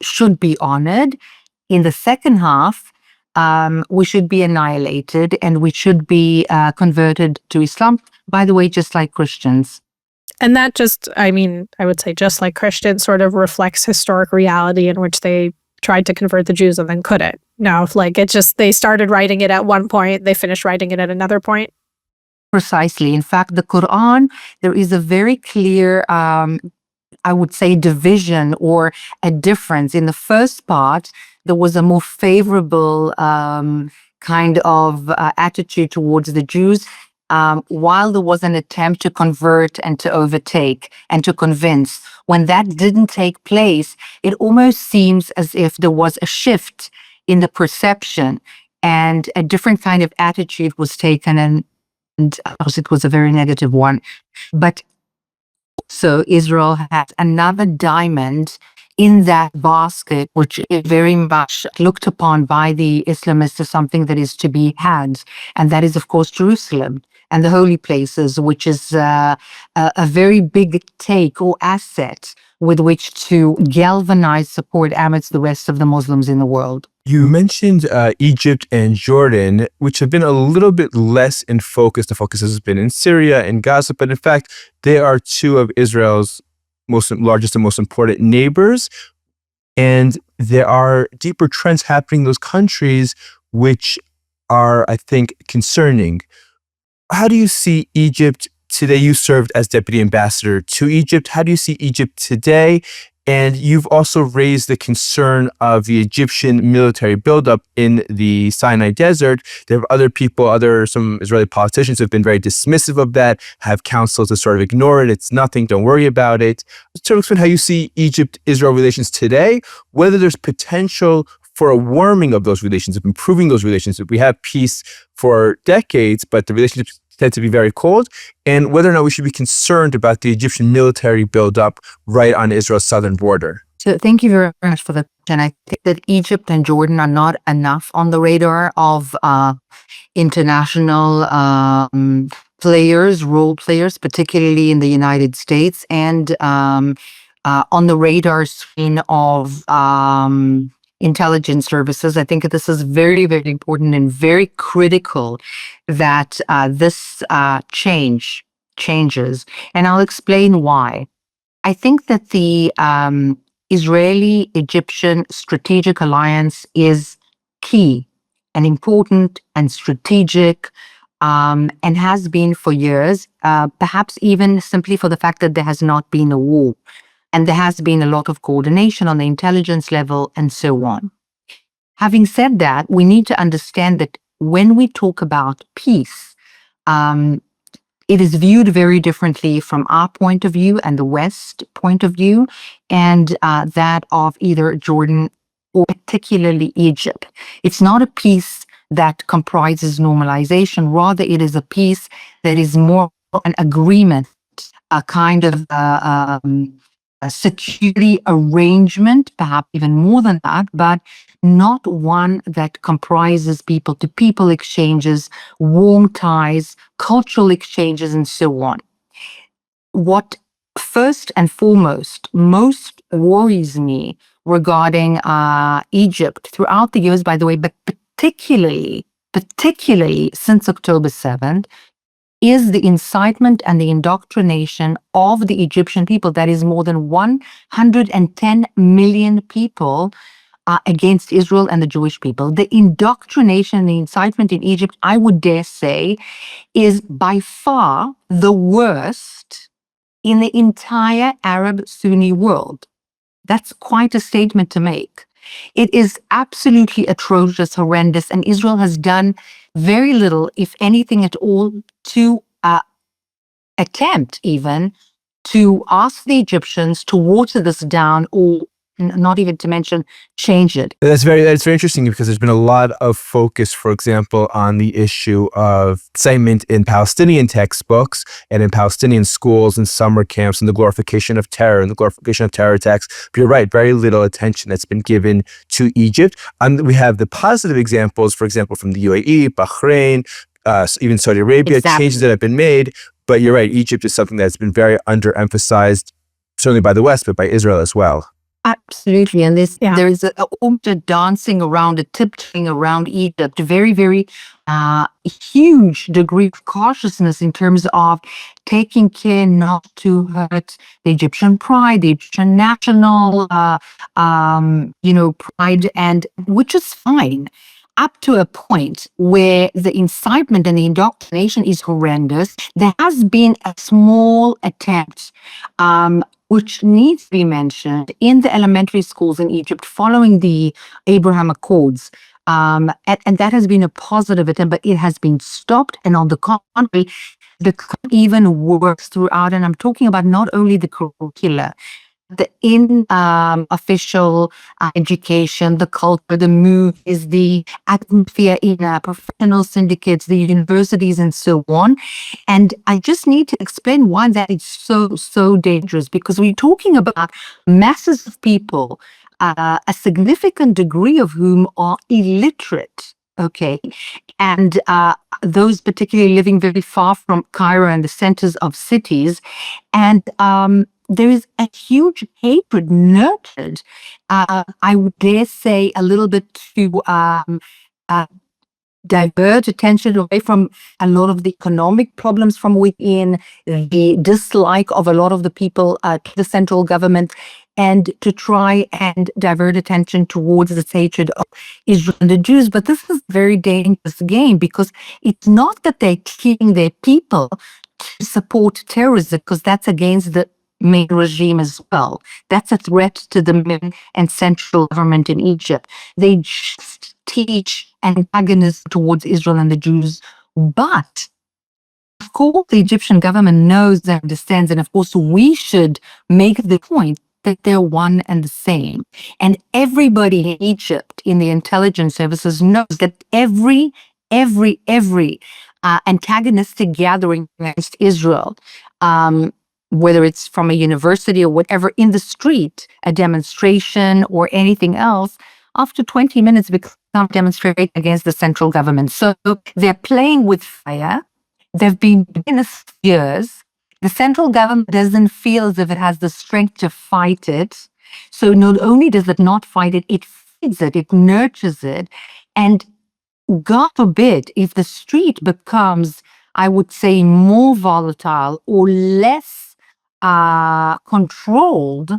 should be honored. In the second half, we should be annihilated and we should be converted to Islam, by the way, just like Christians. And that just, I mean, I would say just like Christians, sort of reflects historic reality in which they tried to convert the Jews and then couldn't. No, like it just, they started writing it at one point, they finished writing it at another point. Precisely. In fact, the Quran, there is a very clear, I would say, division or a difference. In the first part, there was a more favorable kind of attitude towards the Jews, while there was an attempt to convert and to overtake and to convince. When that didn't take place, it almost seems as if there was a shift in the perception and a different kind of attitude was taken, and of course it was a very negative one. But so Israel has another diamond in that basket, which is very much looked upon by the Islamists as something that is to be had. And that is, of course, Jerusalem and the holy places, which is a very big take or asset with which to galvanize support amidst the rest of the Muslims in the world. You mentioned Egypt and Jordan, which have been a little bit less in focus. The focus has been in Syria and Gaza, but in fact, they are two of Israel's largest and most important neighbors. And there are deeper trends happening in those countries, which are, I think, concerning. How do you see Egypt today? You served as deputy ambassador to Egypt. How do you see Egypt today? And you've also raised the concern of the Egyptian military buildup in the Sinai Desert. There are other people, some Israeli politicians who have been very dismissive of that, have counseled to sort of ignore it. It's nothing, don't worry about it. So explain how you see Egypt-Israel relations today, whether there's potential for a warming of those relations, of improving those relationships. We have peace for decades, but the relationships tend to be very cold, and whether or not we should be concerned about the Egyptian military buildup right on Israel's southern border. So thank you very much for the question. I think that Egypt and Jordan are not enough on the radar of international role players, particularly in the United States, and on the radar screen of intelligence services. I think this is very, very important and very critical that this changes. And I'll explain why. I think that the Israeli-Egyptian strategic alliance is key and important and strategic, and has been for years, perhaps even simply for the fact that there has not been a war. And there has been a lot of coordination on the intelligence level and so on. Having said that, we need to understand that when we talk about peace, it is viewed very differently from our point of view and the West point of view, and that of either Jordan or particularly Egypt. It's not a peace that comprises normalization. Rather, it is a peace that is more an agreement, a kind of a security arrangement, perhaps even more than that, but not one that comprises people-to-people exchanges, warm ties, cultural exchanges, and so on. What first and foremost most worries me regarding Egypt throughout the years, by the way, but particularly since October 7th, is the incitement and the indoctrination of the Egyptian people. That is more than 110 million people against Israel and the Jewish people. The indoctrination, the incitement in Egypt, I would dare say, is by far the worst in the entire Arab Sunni world. That's quite a statement to make. It is absolutely atrocious, horrendous, and Israel has done very little, if anything at all, to attempt even to ask the Egyptians to water this down, or not even to mention change it. That's very interesting, because there's been a lot of focus, for example, on the issue of incitement in Palestinian textbooks and in Palestinian schools and summer camps, and the glorification of terror and the glorification of terror attacks. But you're right, very little attention that's been given to Egypt. We have the positive examples, for example, from the UAE, Bahrain, even Saudi Arabia, Exactly. Changes that have been made. But you're right, Egypt is something that's been very underemphasized, certainly by the West, but by Israel as well. Absolutely. And there is a dancing around, a tiptoeing around Egypt, a very, very huge degree of cautiousness in terms of taking care not to hurt the Egyptian pride, the Egyptian national, pride, and which is fine, up to a point where the incitement and the indoctrination is horrendous. There has been a small attempt, which needs to be mentioned, in the elementary schools in Egypt following the Abraham Accords. And that has been a positive attempt, but it has been stopped. And on the contrary, the even worse throughout. And I'm talking about not only the curricula, the official education, the culture, the movies, the atmosphere in professional syndicates, the universities, and so on. And I just need to explain why that is so dangerous, because we're talking about masses of people, a significant degree of whom are illiterate. Okay. And those particularly living very far from Cairo and the centers of cities. And there is a huge hatred nurtured, I would dare say, a little bit to divert attention away from a lot of the economic problems from within, the dislike of a lot of the people to the central government, and to try and divert attention towards this hatred of Israel and the Jews. But this is a very dangerous game, because it's not that they're killing their people to support terrorism, because that's against the main regime as well. That's a threat to the main and central government in Egypt. They just teach antagonism towards Israel and the Jews. But of course, the Egyptian government knows and understands, and of course, we should make the point that they're one and the same. And everybody in Egypt, in the intelligence services, knows that every antagonistic gathering against Israel, whether it's from a university or whatever, in the street, a demonstration or anything else, after 20 minutes become demonstrating against the central government. So they're playing with fire. They've been doing this for years. The central government doesn't feel as if it has the strength to fight it. So not only does it not fight it, it feeds it, it nurtures it. And God forbid, if the street becomes, I would say, more volatile or less controlled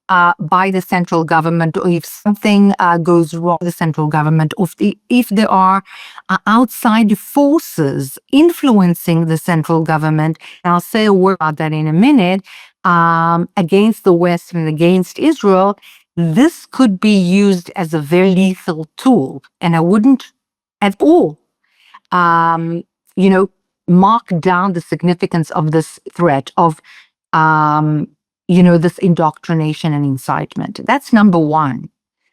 by the central government, or if something goes wrong with the central government, or if there are outside forces influencing the central government, and I'll say a word about that in a minute, against the West and against Israel, this could be used as a very lethal tool. And I wouldn't at all, mark down the significance of this threat of this indoctrination and incitement. That's number one.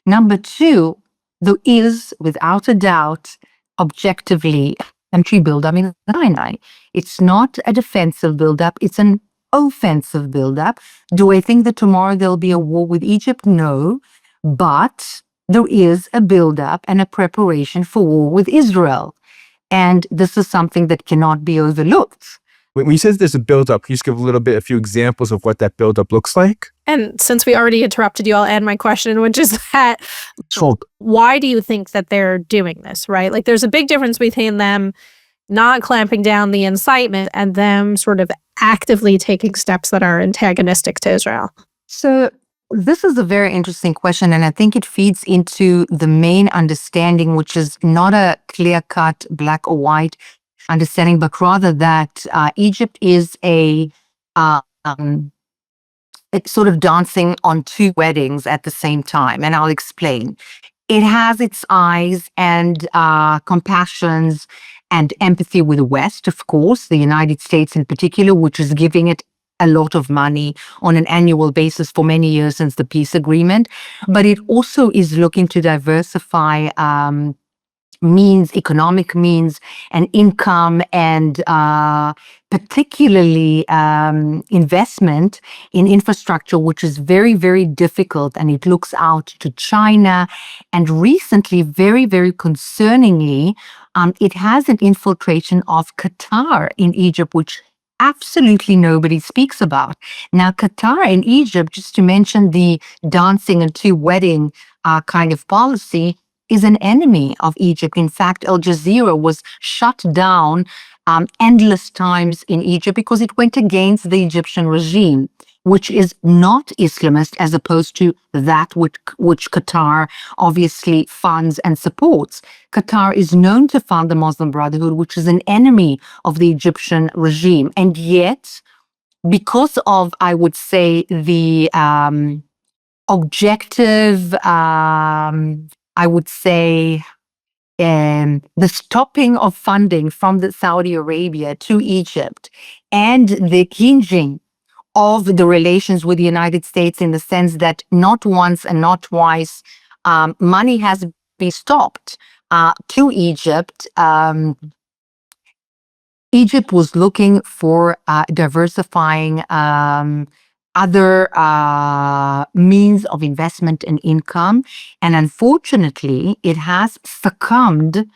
Number two, there is, without a doubt, objectively, a country buildup in Sinai. It's not a defensive buildup, it's an offensive buildup. Do I think that tomorrow there'll be a war with Egypt? No. But there is a buildup and a preparation for war with Israel. And this is something that cannot be overlooked. When you said there's a buildup, can you just give a few examples of what that buildup looks like? And since we already interrupted you, I'll add my question, which is that why do you think that they're doing this, right? Like, there's a big difference between them not clamping down the incitement and them sort of actively taking steps that are antagonistic to Israel. So this is a very interesting question, and I think it feeds into the main understanding, which is not a clear-cut black or white understanding, but rather that Egypt is it's sort of dancing on two weddings at the same time, and I'll explain. It has its eyes and compassions and empathy with the West, of course, the United States in particular, which is giving it a lot of money on an annual basis for many years since the peace agreement. But it also is looking to diversify economic means and income, and particularly investment in infrastructure, which is very, very difficult, and it looks out to China. And recently, very, very concerningly, it has an infiltration of Qatar in Egypt, which absolutely nobody speaks about. Now, Qatar and Egypt, just to mention the dancing and two wedding kind of policy, is an enemy of Egypt. In fact, Al Jazeera was shut down endless times in Egypt because it went against the Egyptian regime, which is not Islamist, as opposed to that which Qatar obviously funds and supports. Qatar is known to fund the Muslim Brotherhood, which is an enemy of the Egyptian regime. And yet, because of, I would say, the objective, I would say, the stopping of funding from the Saudi Arabia to Egypt, and the hinging of the relations with the United States, in the sense that not once and not twice money has been stopped to Egypt. Egypt was looking for diversifying other means of investment and income. And unfortunately, it has succumbed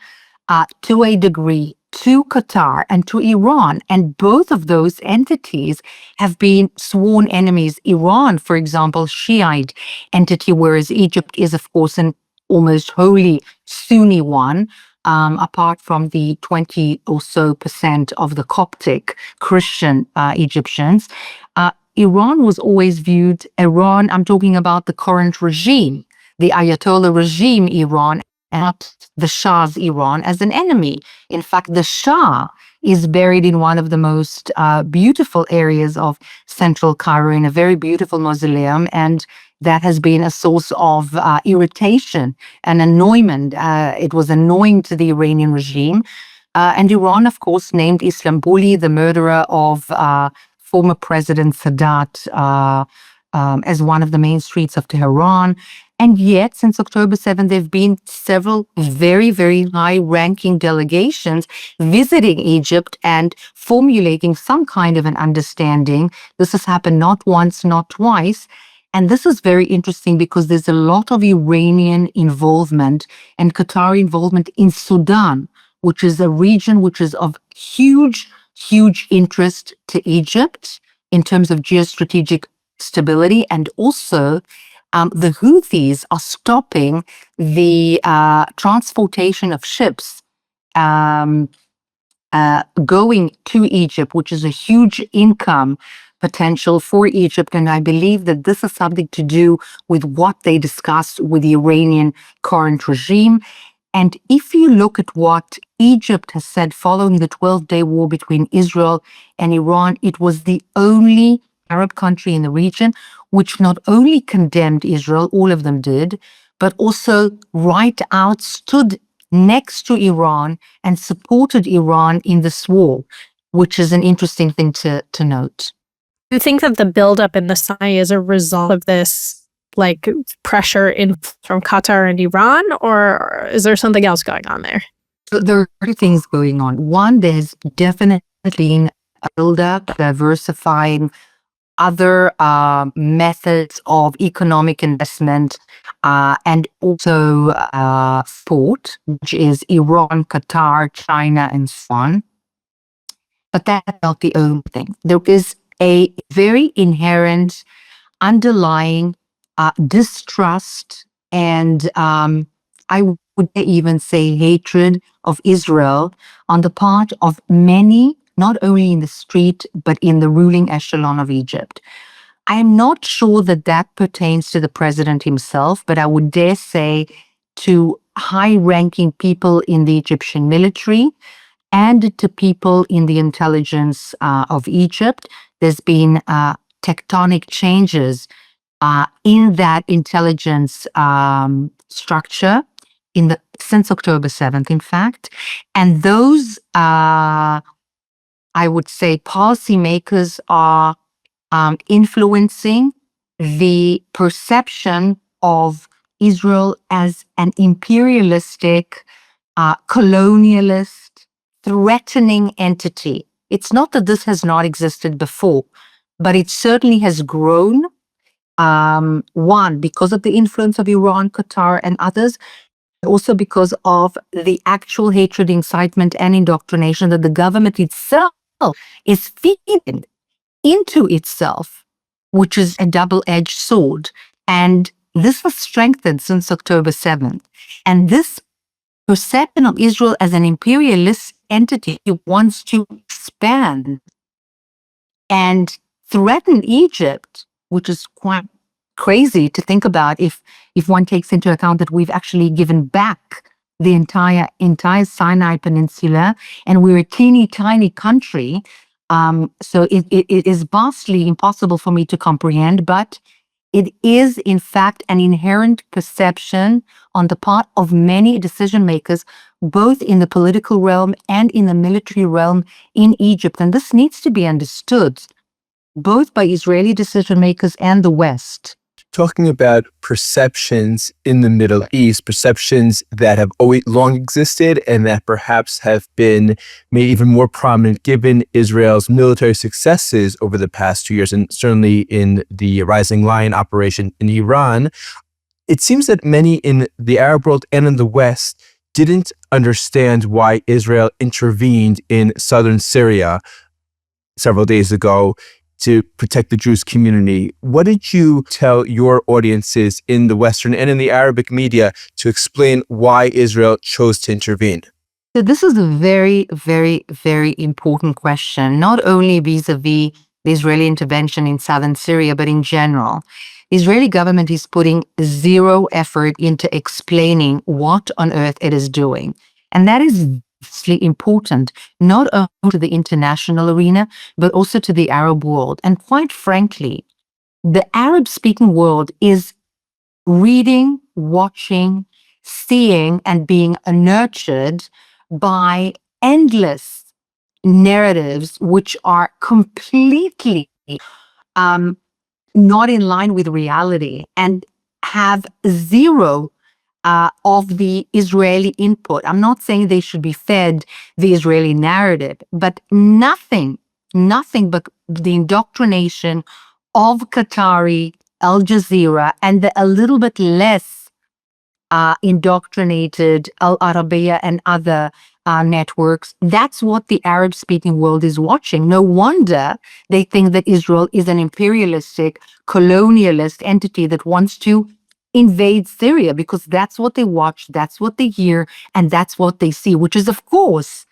to a degree to Qatar and to Iran. And both of those entities have been sworn enemies. Iran, for example, Shiite entity, whereas Egypt is, of course, an almost wholly Sunni one. Apart from the 20 or so % of the Coptic Christian Egyptians. Iran was always viewed, I'm talking about the current regime, the Ayatollah regime Iran, and not the Shah's Iran, as an enemy. In fact, the Shah is buried in one of the most beautiful areas of central Cairo, in a very beautiful mausoleum, and that has been a source of irritation and annoyment. It was annoying to the Iranian regime. And Iran, of course, named Islambuli, the murderer of former President Sadat, as one of the main streets of Tehran. And yet, since October 7th, there have been several very, very high-ranking delegations visiting Egypt and formulating some kind of an understanding. This has happened not once, not twice. And this is very interesting because there's a lot of Iranian involvement and Qatari involvement in Sudan, which is a region which is of huge, huge interest to Egypt in terms of geostrategic stability. And also, the Houthis are stopping the transportation of ships going to Egypt, which is a huge income potential for Egypt. And I believe that this is something to do with what they discussed with the Iranian current regime. And if you look at what Egypt has said following the 12-day war between Israel and Iran, it was the only Arab country in the region which not only condemned Israel, all of them did, but also right out stood next to Iran and supported Iran in this war, which is an interesting thing to note. Do you think that the buildup in the Sinai is a result of this, like, pressure from Qatar and Iran, or is there something else going on there? So there are two things going on. One, there's definitely been a buildup, diversifying other methods of economic investment and also sport, which is Iran, Qatar, China, and so on. But that's not the only thing. There is a very inherent underlying distrust and I would even say hatred of Israel on the part of many, not only in the street, but in the ruling echelon of Egypt. I'm not sure that that pertains to the president himself, but I would dare say to high-ranking people in the Egyptian military and to people in the intelligence of Egypt. There's been tectonic changes in that intelligence structure since October 7th, in fact. And those, I would say, policymakers are influencing the perception of Israel as an imperialistic, colonialist, threatening entity. It's not that this has not existed before, but it certainly has grown. One, because of the influence of Iran, Qatar, and others, also because of the actual hatred, incitement, and indoctrination that the government itself is feeding into itself, which is a double-edged sword. And this was strengthened since October 7th. And this perception of Israel as an imperialist entity wants to expand and threaten Egypt, which is quite crazy to think about if one takes into account that we've actually given back the entire Sinai Peninsula, and we're a teeny tiny country. So it is vastly impossible for me to comprehend, but it is in fact an inherent perception on the part of many decision makers, both in the political realm and in the military realm in Egypt. And this needs to be understood. both by Israeli decision makers and the West. Talking about perceptions in the Middle East, perceptions that have always long existed and that perhaps have been made even more prominent given Israel's military successes over the past 2 years, and certainly in the Rising Lion operation in Iran. It seems that many in the Arab world and in the West didn't understand why Israel intervened in southern Syria several days ago to protect the Jewish community. What did you tell your audiences in the Western and in the Arabic media to explain why Israel chose to intervene? So this is a very, very, very important question, not only vis-a-vis the Israeli intervention in southern Syria, but in general. The Israeli government is putting zero effort into explaining what on earth it is doing. And that is vastly important, not only to the international arena, but also to the Arab world. And quite frankly, the Arab-speaking world is reading, watching, seeing, and being nurtured by endless narratives which are completely not in line with reality and have zero of the Israeli input. I'm not saying they should be fed the Israeli narrative, but nothing but the indoctrination of Qatari, Al Jazeera, and a little bit less indoctrinated Al Arabiya and other networks. That's what the Arab-speaking world is watching. No wonder they think that Israel is an imperialistic, colonialist entity that wants to invade Syria, because that's what they watch, that's what they hear, and that's what they see, which is, of course,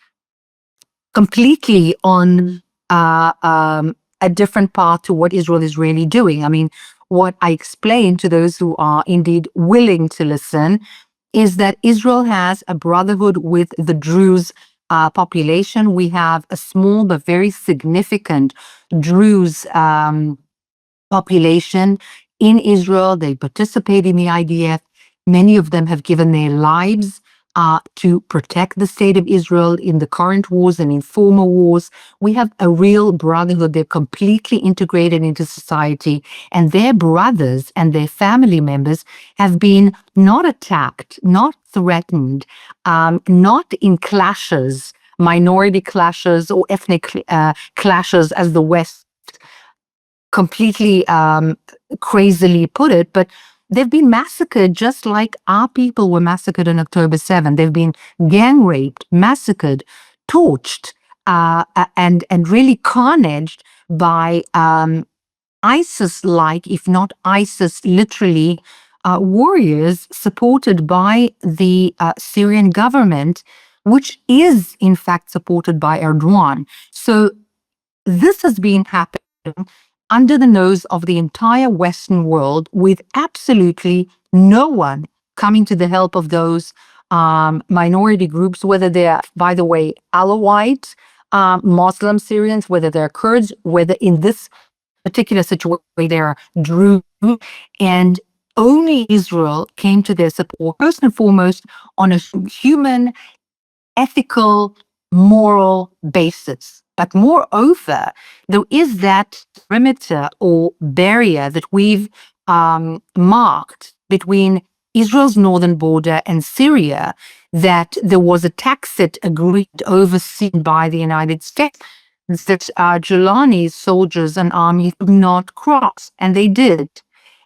completely on a different path to what Israel is really doing. I mean, what I explain to those who are indeed willing to listen is that Israel has a brotherhood with the Druze population. We have a small but very significant Druze population in Israel. They participate in the IDF. Many of them have given their lives to protect the state of Israel in the current wars and in former wars. We have a real brotherhood. They're completely integrated into society, and their brothers and their family members have been not attacked, not threatened, not in clashes, minority clashes or ethnic clashes, as the West completely crazily put it, but they've been massacred just like our people were massacred on October 7th. They've been gang raped, massacred, torched, and really carnaged by ISIS-like, if not ISIS literally, warriors supported by the Syrian government, which is in fact supported by Erdogan. So this has been happening under the nose of the entire Western world, with absolutely no one coming to the help of those minority groups, whether they're, by the way, Alawite, Muslim Syrians, whether they're Kurds, whether in this particular situation they're Druze, and only Israel came to their support, first and foremost, on a human, ethical, moral basis. But moreover, there is that perimeter or barrier that we've marked between Israel's northern border and Syria, that there was a tacit agreement overseen by the United States that Giuliani's soldiers and army could not cross, and they did.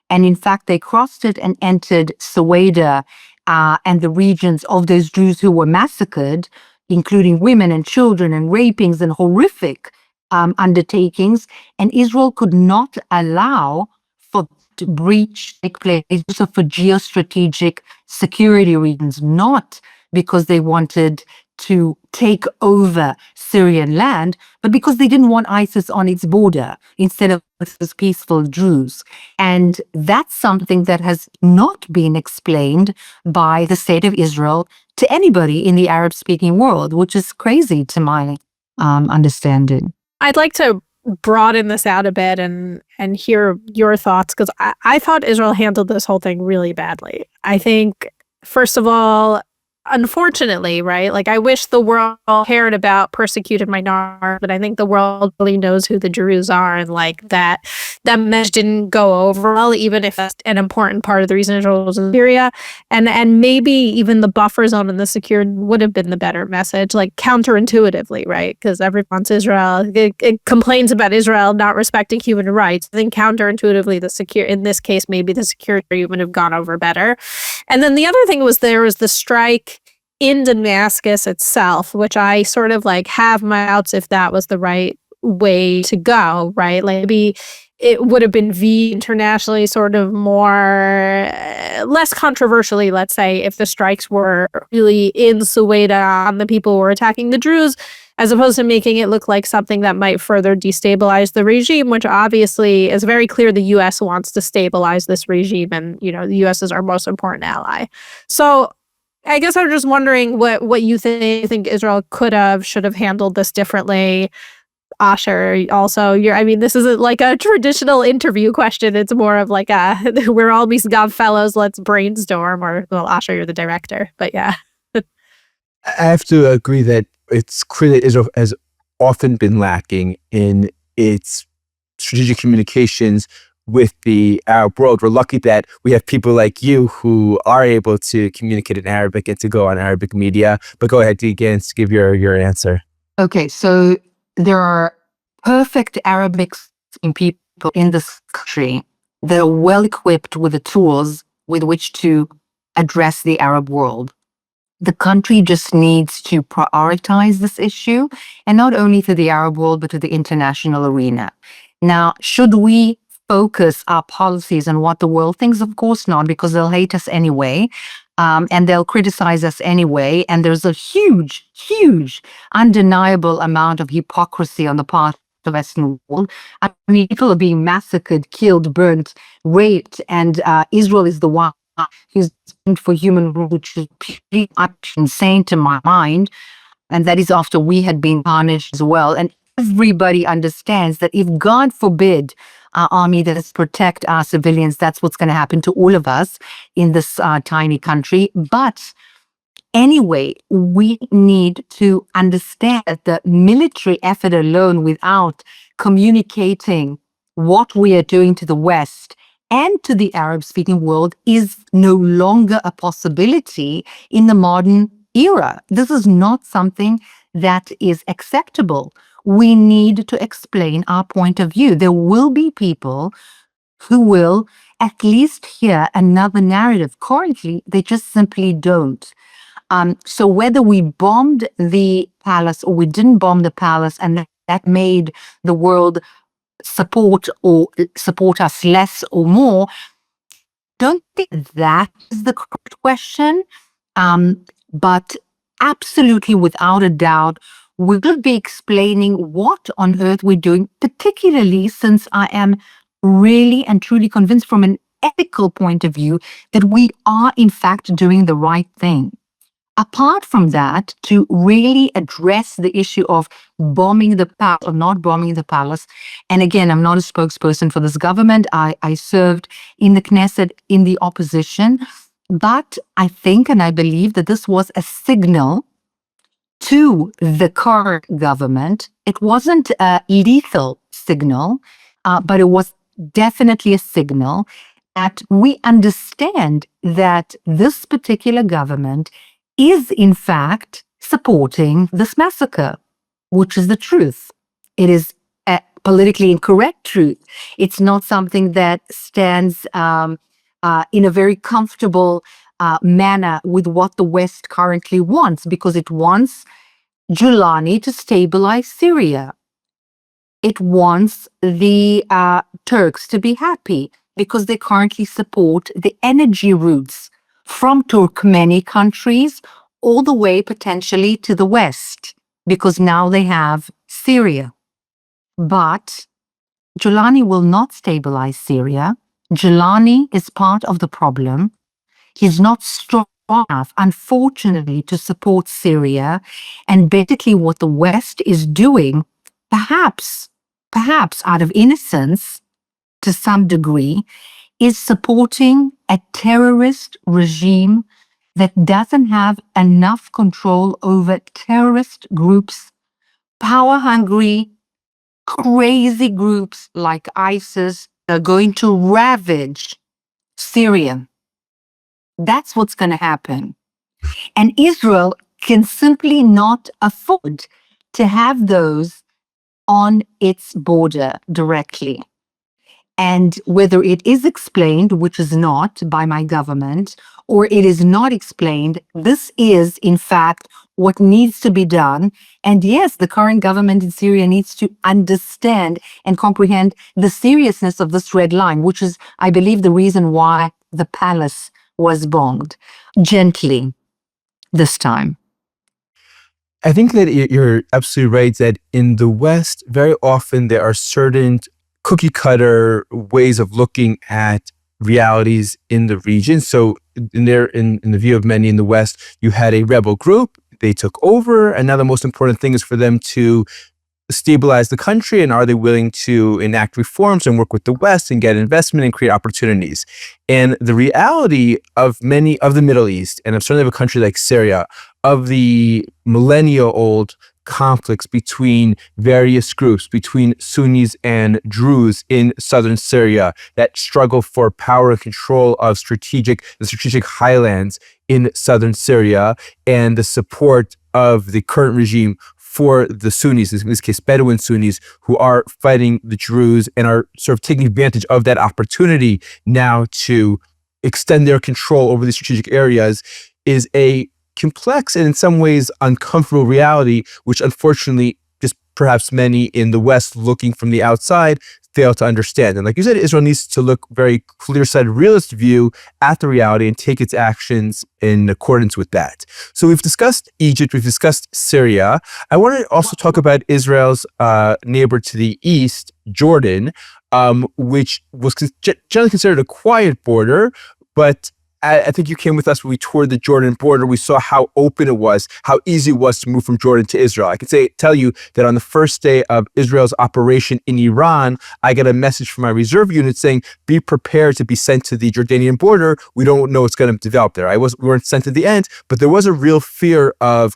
And in fact, they crossed it and entered Suwaida and the regions of those Jews who were massacred, including women and children and rapings and horrific undertakings. And Israel could not allow for the breach to take place also for geostrategic security reasons, not because they wanted to take over Syrian land, but because they didn't want ISIS on its border instead of those peaceful Jews. And that's something that has not been explained by the state of Israel to anybody in the Arab-speaking world, which is crazy to my understanding. I'd like to broaden this out a bit and hear your thoughts, because I thought Israel handled this whole thing really badly. I think, first of all, unfortunately, right? Like, I wish the world cared about persecuted minorities, but I think the world really knows who the Druze are, and like that message didn't go over well, even if that's an important part of the reason Israel was in Syria. And maybe even the buffer zone and the security would have been the better message, like counterintuitively, right? Because everyone wants Israel. It complains about Israel not respecting human rights. I think counterintuitively, in this case, maybe the security would have gone over better. And then the other thing was there was the strike in Damascus itself, which I sort of like have my doubts if that was the right way to go, right? Like maybe it would have been viewed internationally sort of more, less controversially, let's say, if the strikes were really in Sueda on the people who were attacking the Druze, as opposed to making it look like something that might further destabilize the regime, which obviously is very clear the U.S. wants to stabilize this regime, and, you know, the U.S. is our most important ally. So I guess I'm just wondering what you think Israel should have handled this differently. Asher, also, this isn't like a traditional interview question. It's more of like we're all Misgav fellows, let's brainstorm. Or, well, Asher, you're the director, but yeah. I have to agree that it's clear that Israel has often been lacking in its strategic communications with the Arab world. We're lucky that we have people like you who are able to communicate in Arabic and to go on Arabic media. But go ahead, Deegan, to give your answer. Okay, so there are perfect Arabic-speaking people in this country that are well equipped with the tools with which to address the Arab world. The country just needs to prioritize this issue, and not only to the Arab world, but to the international arena. Now, should we focus our policies on what the world thinks? Of course not, because they'll hate us anyway, and they'll criticize us anyway. And there's a huge, huge, undeniable amount of hypocrisy on the part of the Western world. I mean, people are being massacred, killed, burnt, raped, and Israel is the one who's for human rights, which is pretty insane to my mind. And that is after we had been punished as well. And everybody understands that if, God forbid, our army does protect our civilians, that's what's going to happen to all of us in this tiny country. But anyway, we need to understand that the military effort alone, without communicating what we are doing to the West and to the Arab-speaking world, is no longer a possibility in the modern era. This is not something that is acceptable. We need to explain our point of view. There will be people who will at least hear another narrative. Currently, they just simply don't. So whether we bombed the palace or we didn't bomb the palace, and that made the world support us less or more, don't think that is the correct question. But absolutely, without a doubt, we will be explaining what on earth we're doing, particularly since I am really and truly convinced from an ethical point of view that we are in fact doing the right thing. Apart from that, to really address the issue of bombing the palace or not bombing the palace, and again, I'm not a spokesperson for this government. I served in the Knesset in the opposition, but I think and I believe that this was a signal to the current government. It wasn't a lethal signal, but it was definitely a signal that we understand that this particular government is in fact supporting this massacre, which is the truth. It is a politically incorrect truth. It's not something that stands in a very comfortable manner with what the West currently wants, because it wants Giuliani to stabilize Syria. It wants the Turks to be happy because they currently support the energy routes from Turkmeni countries all the way potentially to the West, because now they have Syria. But Giuliani will not stabilize Syria. Giuliani is part of the problem. He's not strong enough, unfortunately, to support Syria. And basically what the West is doing, perhaps out of innocence to some degree, is supporting a terrorist regime that doesn't have enough control over terrorist groups, power-hungry, crazy groups like ISIS are going to ravage Syria. That's what's going to happen. And Israel can simply not afford to have those on its border directly. And whether it is explained, which is not by my government, or it is not explained, this is, in fact, what needs to be done. And yes, the current government in Syria needs to understand and comprehend the seriousness of this red line, which is, I believe, the reason why the palace was bombed gently this time. I think that you're absolutely right that in the West, very often there are certain cookie cutter ways of looking at realities in the region. So in the view of many in the West, you had a rebel group, they took over, and now the most important thing is for them to stabilize the country, and are they willing to enact reforms and work with the West and get investment and create opportunities? And the reality of many of the Middle East, and certainly of a country like Syria, of the millennia-old conflicts between various groups, between Sunnis and Druze in southern Syria that struggle for power and control of the strategic highlands in southern Syria, and the support of the current regime for the Sunnis, in this case Bedouin Sunnis, who are fighting the Druze and are sort of taking advantage of that opportunity now to extend their control over these strategic areas, is a complex and in some ways uncomfortable reality, which unfortunately just perhaps many in the West looking from the outside fail to understand. And like you said, Israel needs to look very clear-sighted, realist view at the reality and take its actions in accordance with that. So we've discussed Egypt, we've discussed Syria. I want to also talk about Israel's neighbor to the east, Jordan, which was generally considered a quiet border, but I think you came with us when we toured the Jordan border. We saw how open it was, how easy it was to move from Jordan to Israel. I can tell you that on the first day of Israel's operation in Iran, I got a message from my reserve unit saying, be prepared to be sent to the Jordanian border. We don't know what's going to develop there. We weren't sent at the end, but there was a real fear of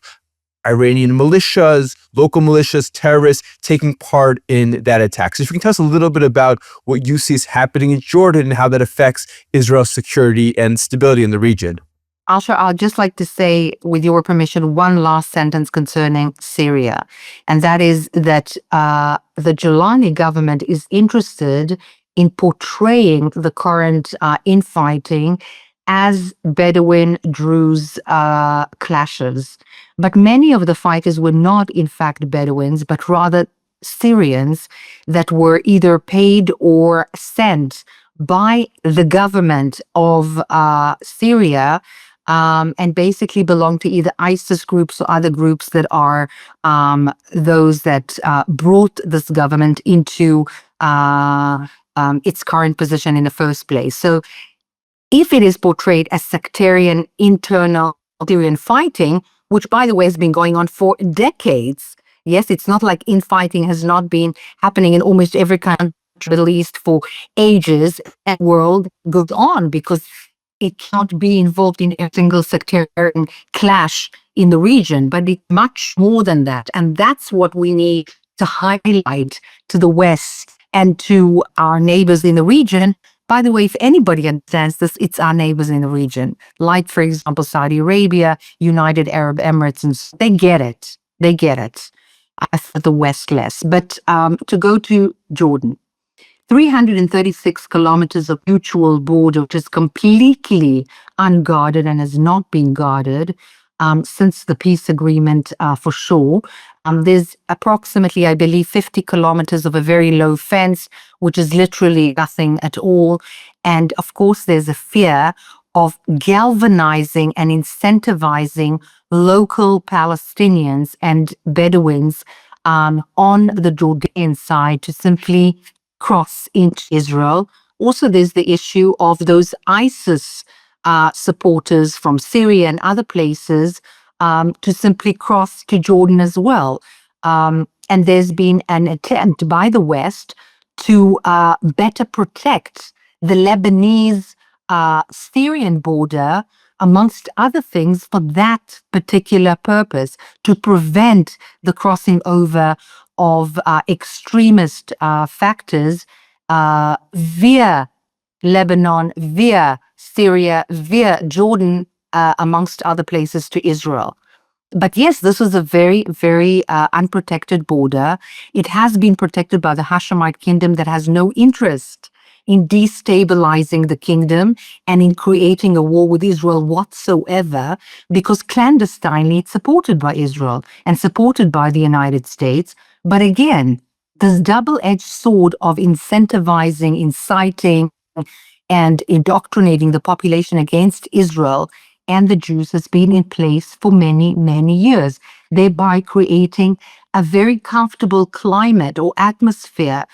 Iranian militias, local militias, terrorists taking part in that attack. So if you can tell us a little bit about what you see is happening in Jordan and how that affects Israel's security and stability in the region. Asher, I'd just like to say, with your permission, one last sentence concerning Syria. And that is that the Jilani government is interested in portraying the current infighting as Bedouin Druze clashes. But many of the fighters were not, in fact, Bedouins, but rather Syrians that were either paid or sent by the government of Syria, and basically belong to either ISIS groups or other groups that are those that brought this government into its current position in the first place. So if it is portrayed as sectarian internal Syrian fighting, which by the way has been going on for decades, yes, it's not like infighting has not been happening in almost every country, Middle East, for ages, and the world goes on because it can't be involved in a single sectarian clash in the region, but it's much more than that. And that's what we need to highlight to the West and to our neighbors in the region. By the way, if anybody understands this, it's our neighbors in the region, like, for example, Saudi Arabia, United Arab Emirates, and they get it. They get it. I thought the West less. But to go to Jordan, 336 kilometers of mutual border, which is completely unguarded and has not been guarded since the peace agreement, for sure. There's approximately, I believe, 50 kilometers of a very low fence, which is literally nothing at all. And of course, there's a fear of galvanizing and incentivizing local Palestinians and Bedouins on the Jordanian side to simply cross into Israel. Also, there's the issue of those ISIS supporters from Syria and other places to simply cross to Jordan as well. And there's been an attempt by the West to better protect the Lebanese Syrian border amongst other things, for that particular purpose, to prevent the crossing over of extremist factors via Lebanon, via Syria, via Jordan, amongst other places, to Israel. But yes, this is a very, very unprotected border. It has been protected by the Hashemite kingdom that has no interest in destabilizing the kingdom and in creating a war with Israel whatsoever, because clandestinely it's supported by Israel and supported by the United States. But again, this double-edged sword of incentivizing, inciting, and indoctrinating the population against Israel and the Jews has been in place for many, many years, thereby creating a very comfortable climate or atmosphere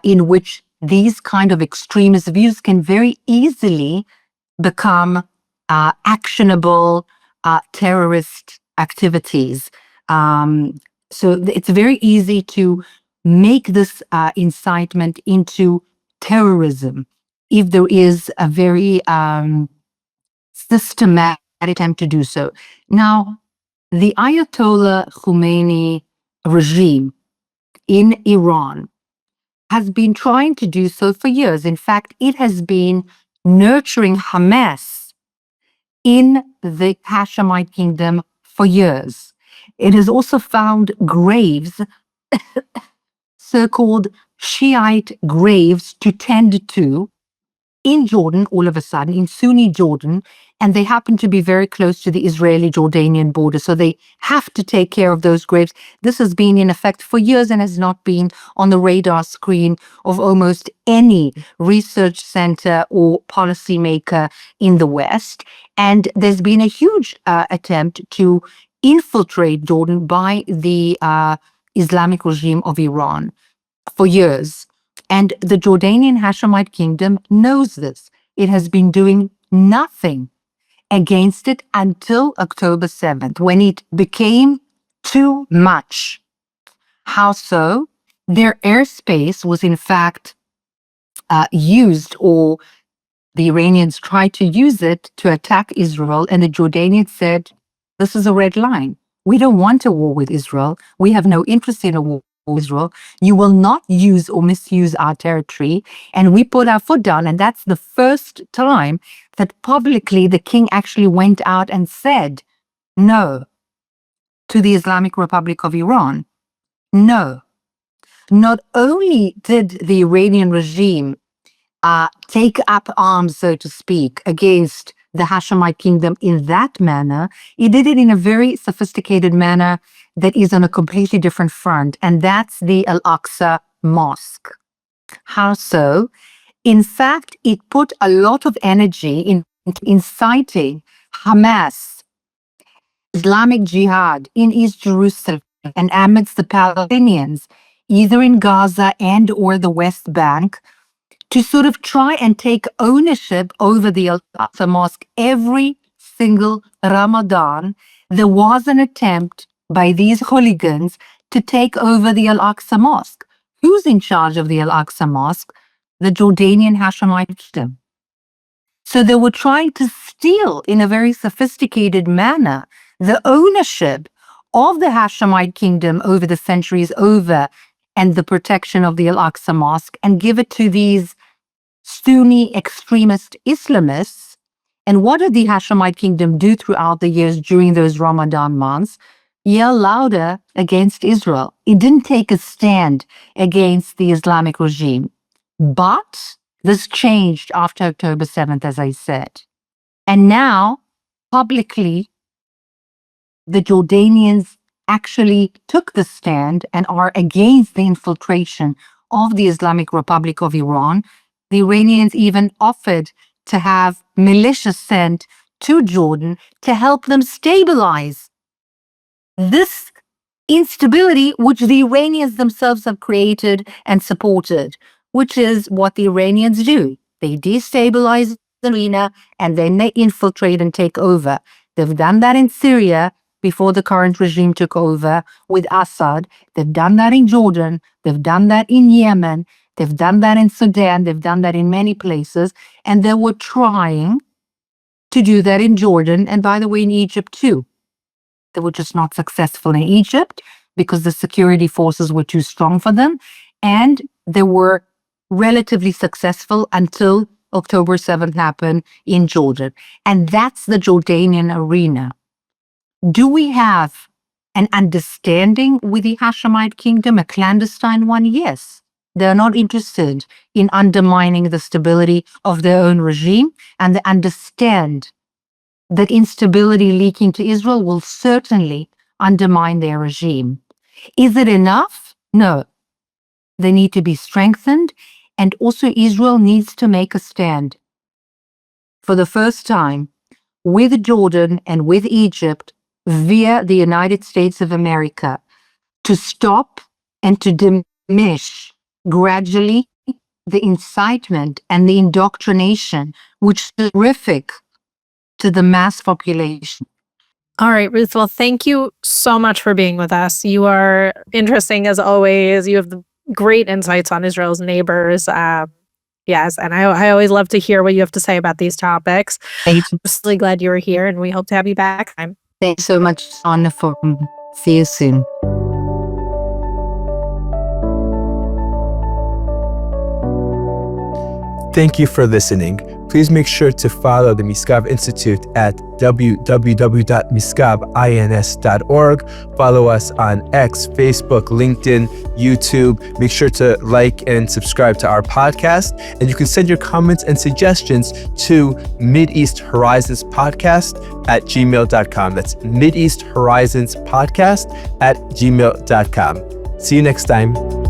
in which these kind of extremist views can very easily become actionable terrorist activities. So it's very easy to make this incitement into terrorism if there is a very systematic attempt to do so. Now, the Ayatollah Khomeini regime in Iran has been trying to do so for years. In fact, it has been nurturing Hamas in the Hashemite kingdom for years. It has also found graves, so-called Shiite graves, to tend to in Jordan, all of a sudden, in Sunni Jordan, and they happen to be very close to the Israeli-Jordanian border, so they have to take care of those graves. This has been in effect for years and has not been on the radar screen of almost any research center or policymaker in the West. And there's been a huge attempt to infiltrate Jordan by the Islamic regime of Iran for years. And the Jordanian Hashemite kingdom knows this. It has been doing nothing against it until October 7th, when it became too much. How so? Their airspace was in fact used, or the Iranians tried to use it to attack Israel, and the Jordanians said, this is a red line. We don't want a war with Israel. We have no interest in a war with Israel. You will not use or misuse our territory. And we put our foot down. And that's the first time that publicly the king actually went out and said no to the Islamic Republic of Iran. No. Not only did the Iranian regime take up arms, so to speak, against the Hashemite kingdom in that manner, he did it in a very sophisticated manner that is on a completely different front, and that's the Al-Aqsa Mosque. How so? In fact, it put a lot of energy in inciting Hamas, Islamic Jihad in East Jerusalem and amidst the Palestinians, either in Gaza and or the West Bank, to sort of try and take ownership over the Al-Aqsa Mosque. Every single Ramadan, there was an attempt by these hooligans to take over the Al-Aqsa Mosque. Who's in charge of the Al-Aqsa Mosque? The Jordanian Hashemite kingdom. So they were trying to steal, in a very sophisticated manner, the ownership of the Hashemite kingdom over the centuries over, and the protection of the Al-Aqsa Mosque, and give it to these Sunni extremist Islamists. And what did the Hashemite kingdom do throughout the years during those Ramadan months? Yell louder against Israel. It didn't take a stand against the Islamic regime. But this changed after October 7th, as I said. And now, publicly, the Jordanians actually took the stand and are against the infiltration of the Islamic Republic of Iran. The Iranians even offered to have militias sent to Jordan to help them stabilize this instability, which the Iranians themselves have created and supported, which is what the Iranians do. They destabilize the arena and then they infiltrate and take over. They've done that in Syria before the current regime took over with Assad. They've done that in Jordan. They've done that in Yemen. They've done that in Sudan. They've done that in many places. And they were trying to do that in Jordan, and by the way, in Egypt too. They were just not successful in Egypt because the security forces were too strong for them, and they were relatively successful until October 7th happened in Jordan. And that's the Jordanian arena. Do we have an understanding with the Hashemite kingdom, a clandestine one? Yes. They're not interested in undermining the stability of their own regime, and they understand that instability leaking to Israel will certainly undermine their regime. Is it enough? No. They need to be strengthened, and also Israel needs to make a stand. For the first time, with Jordan and with Egypt, via the United States of America, to stop and to diminish gradually the incitement and the indoctrination, which is horrific to the mass population. All right, Ruth. Well, thank you so much for being with us. You are interesting as always. You have the great insights on Israel's neighbors. Yes, and I always love to hear what you have to say about these topics. I'm really glad you were here, and we hope to have you back. Thanks so much, Anna, for see you soon. Thank you for listening. Please make sure to follow the Misgav Institute at www.misgavins.org. Follow us on X, Facebook, LinkedIn, YouTube. Make sure to like and subscribe to our podcast. And you can send your comments and suggestions to Mideast Horizons Podcast at gmail.com. That's Mideast Horizons Podcast at gmail.com. See you next time.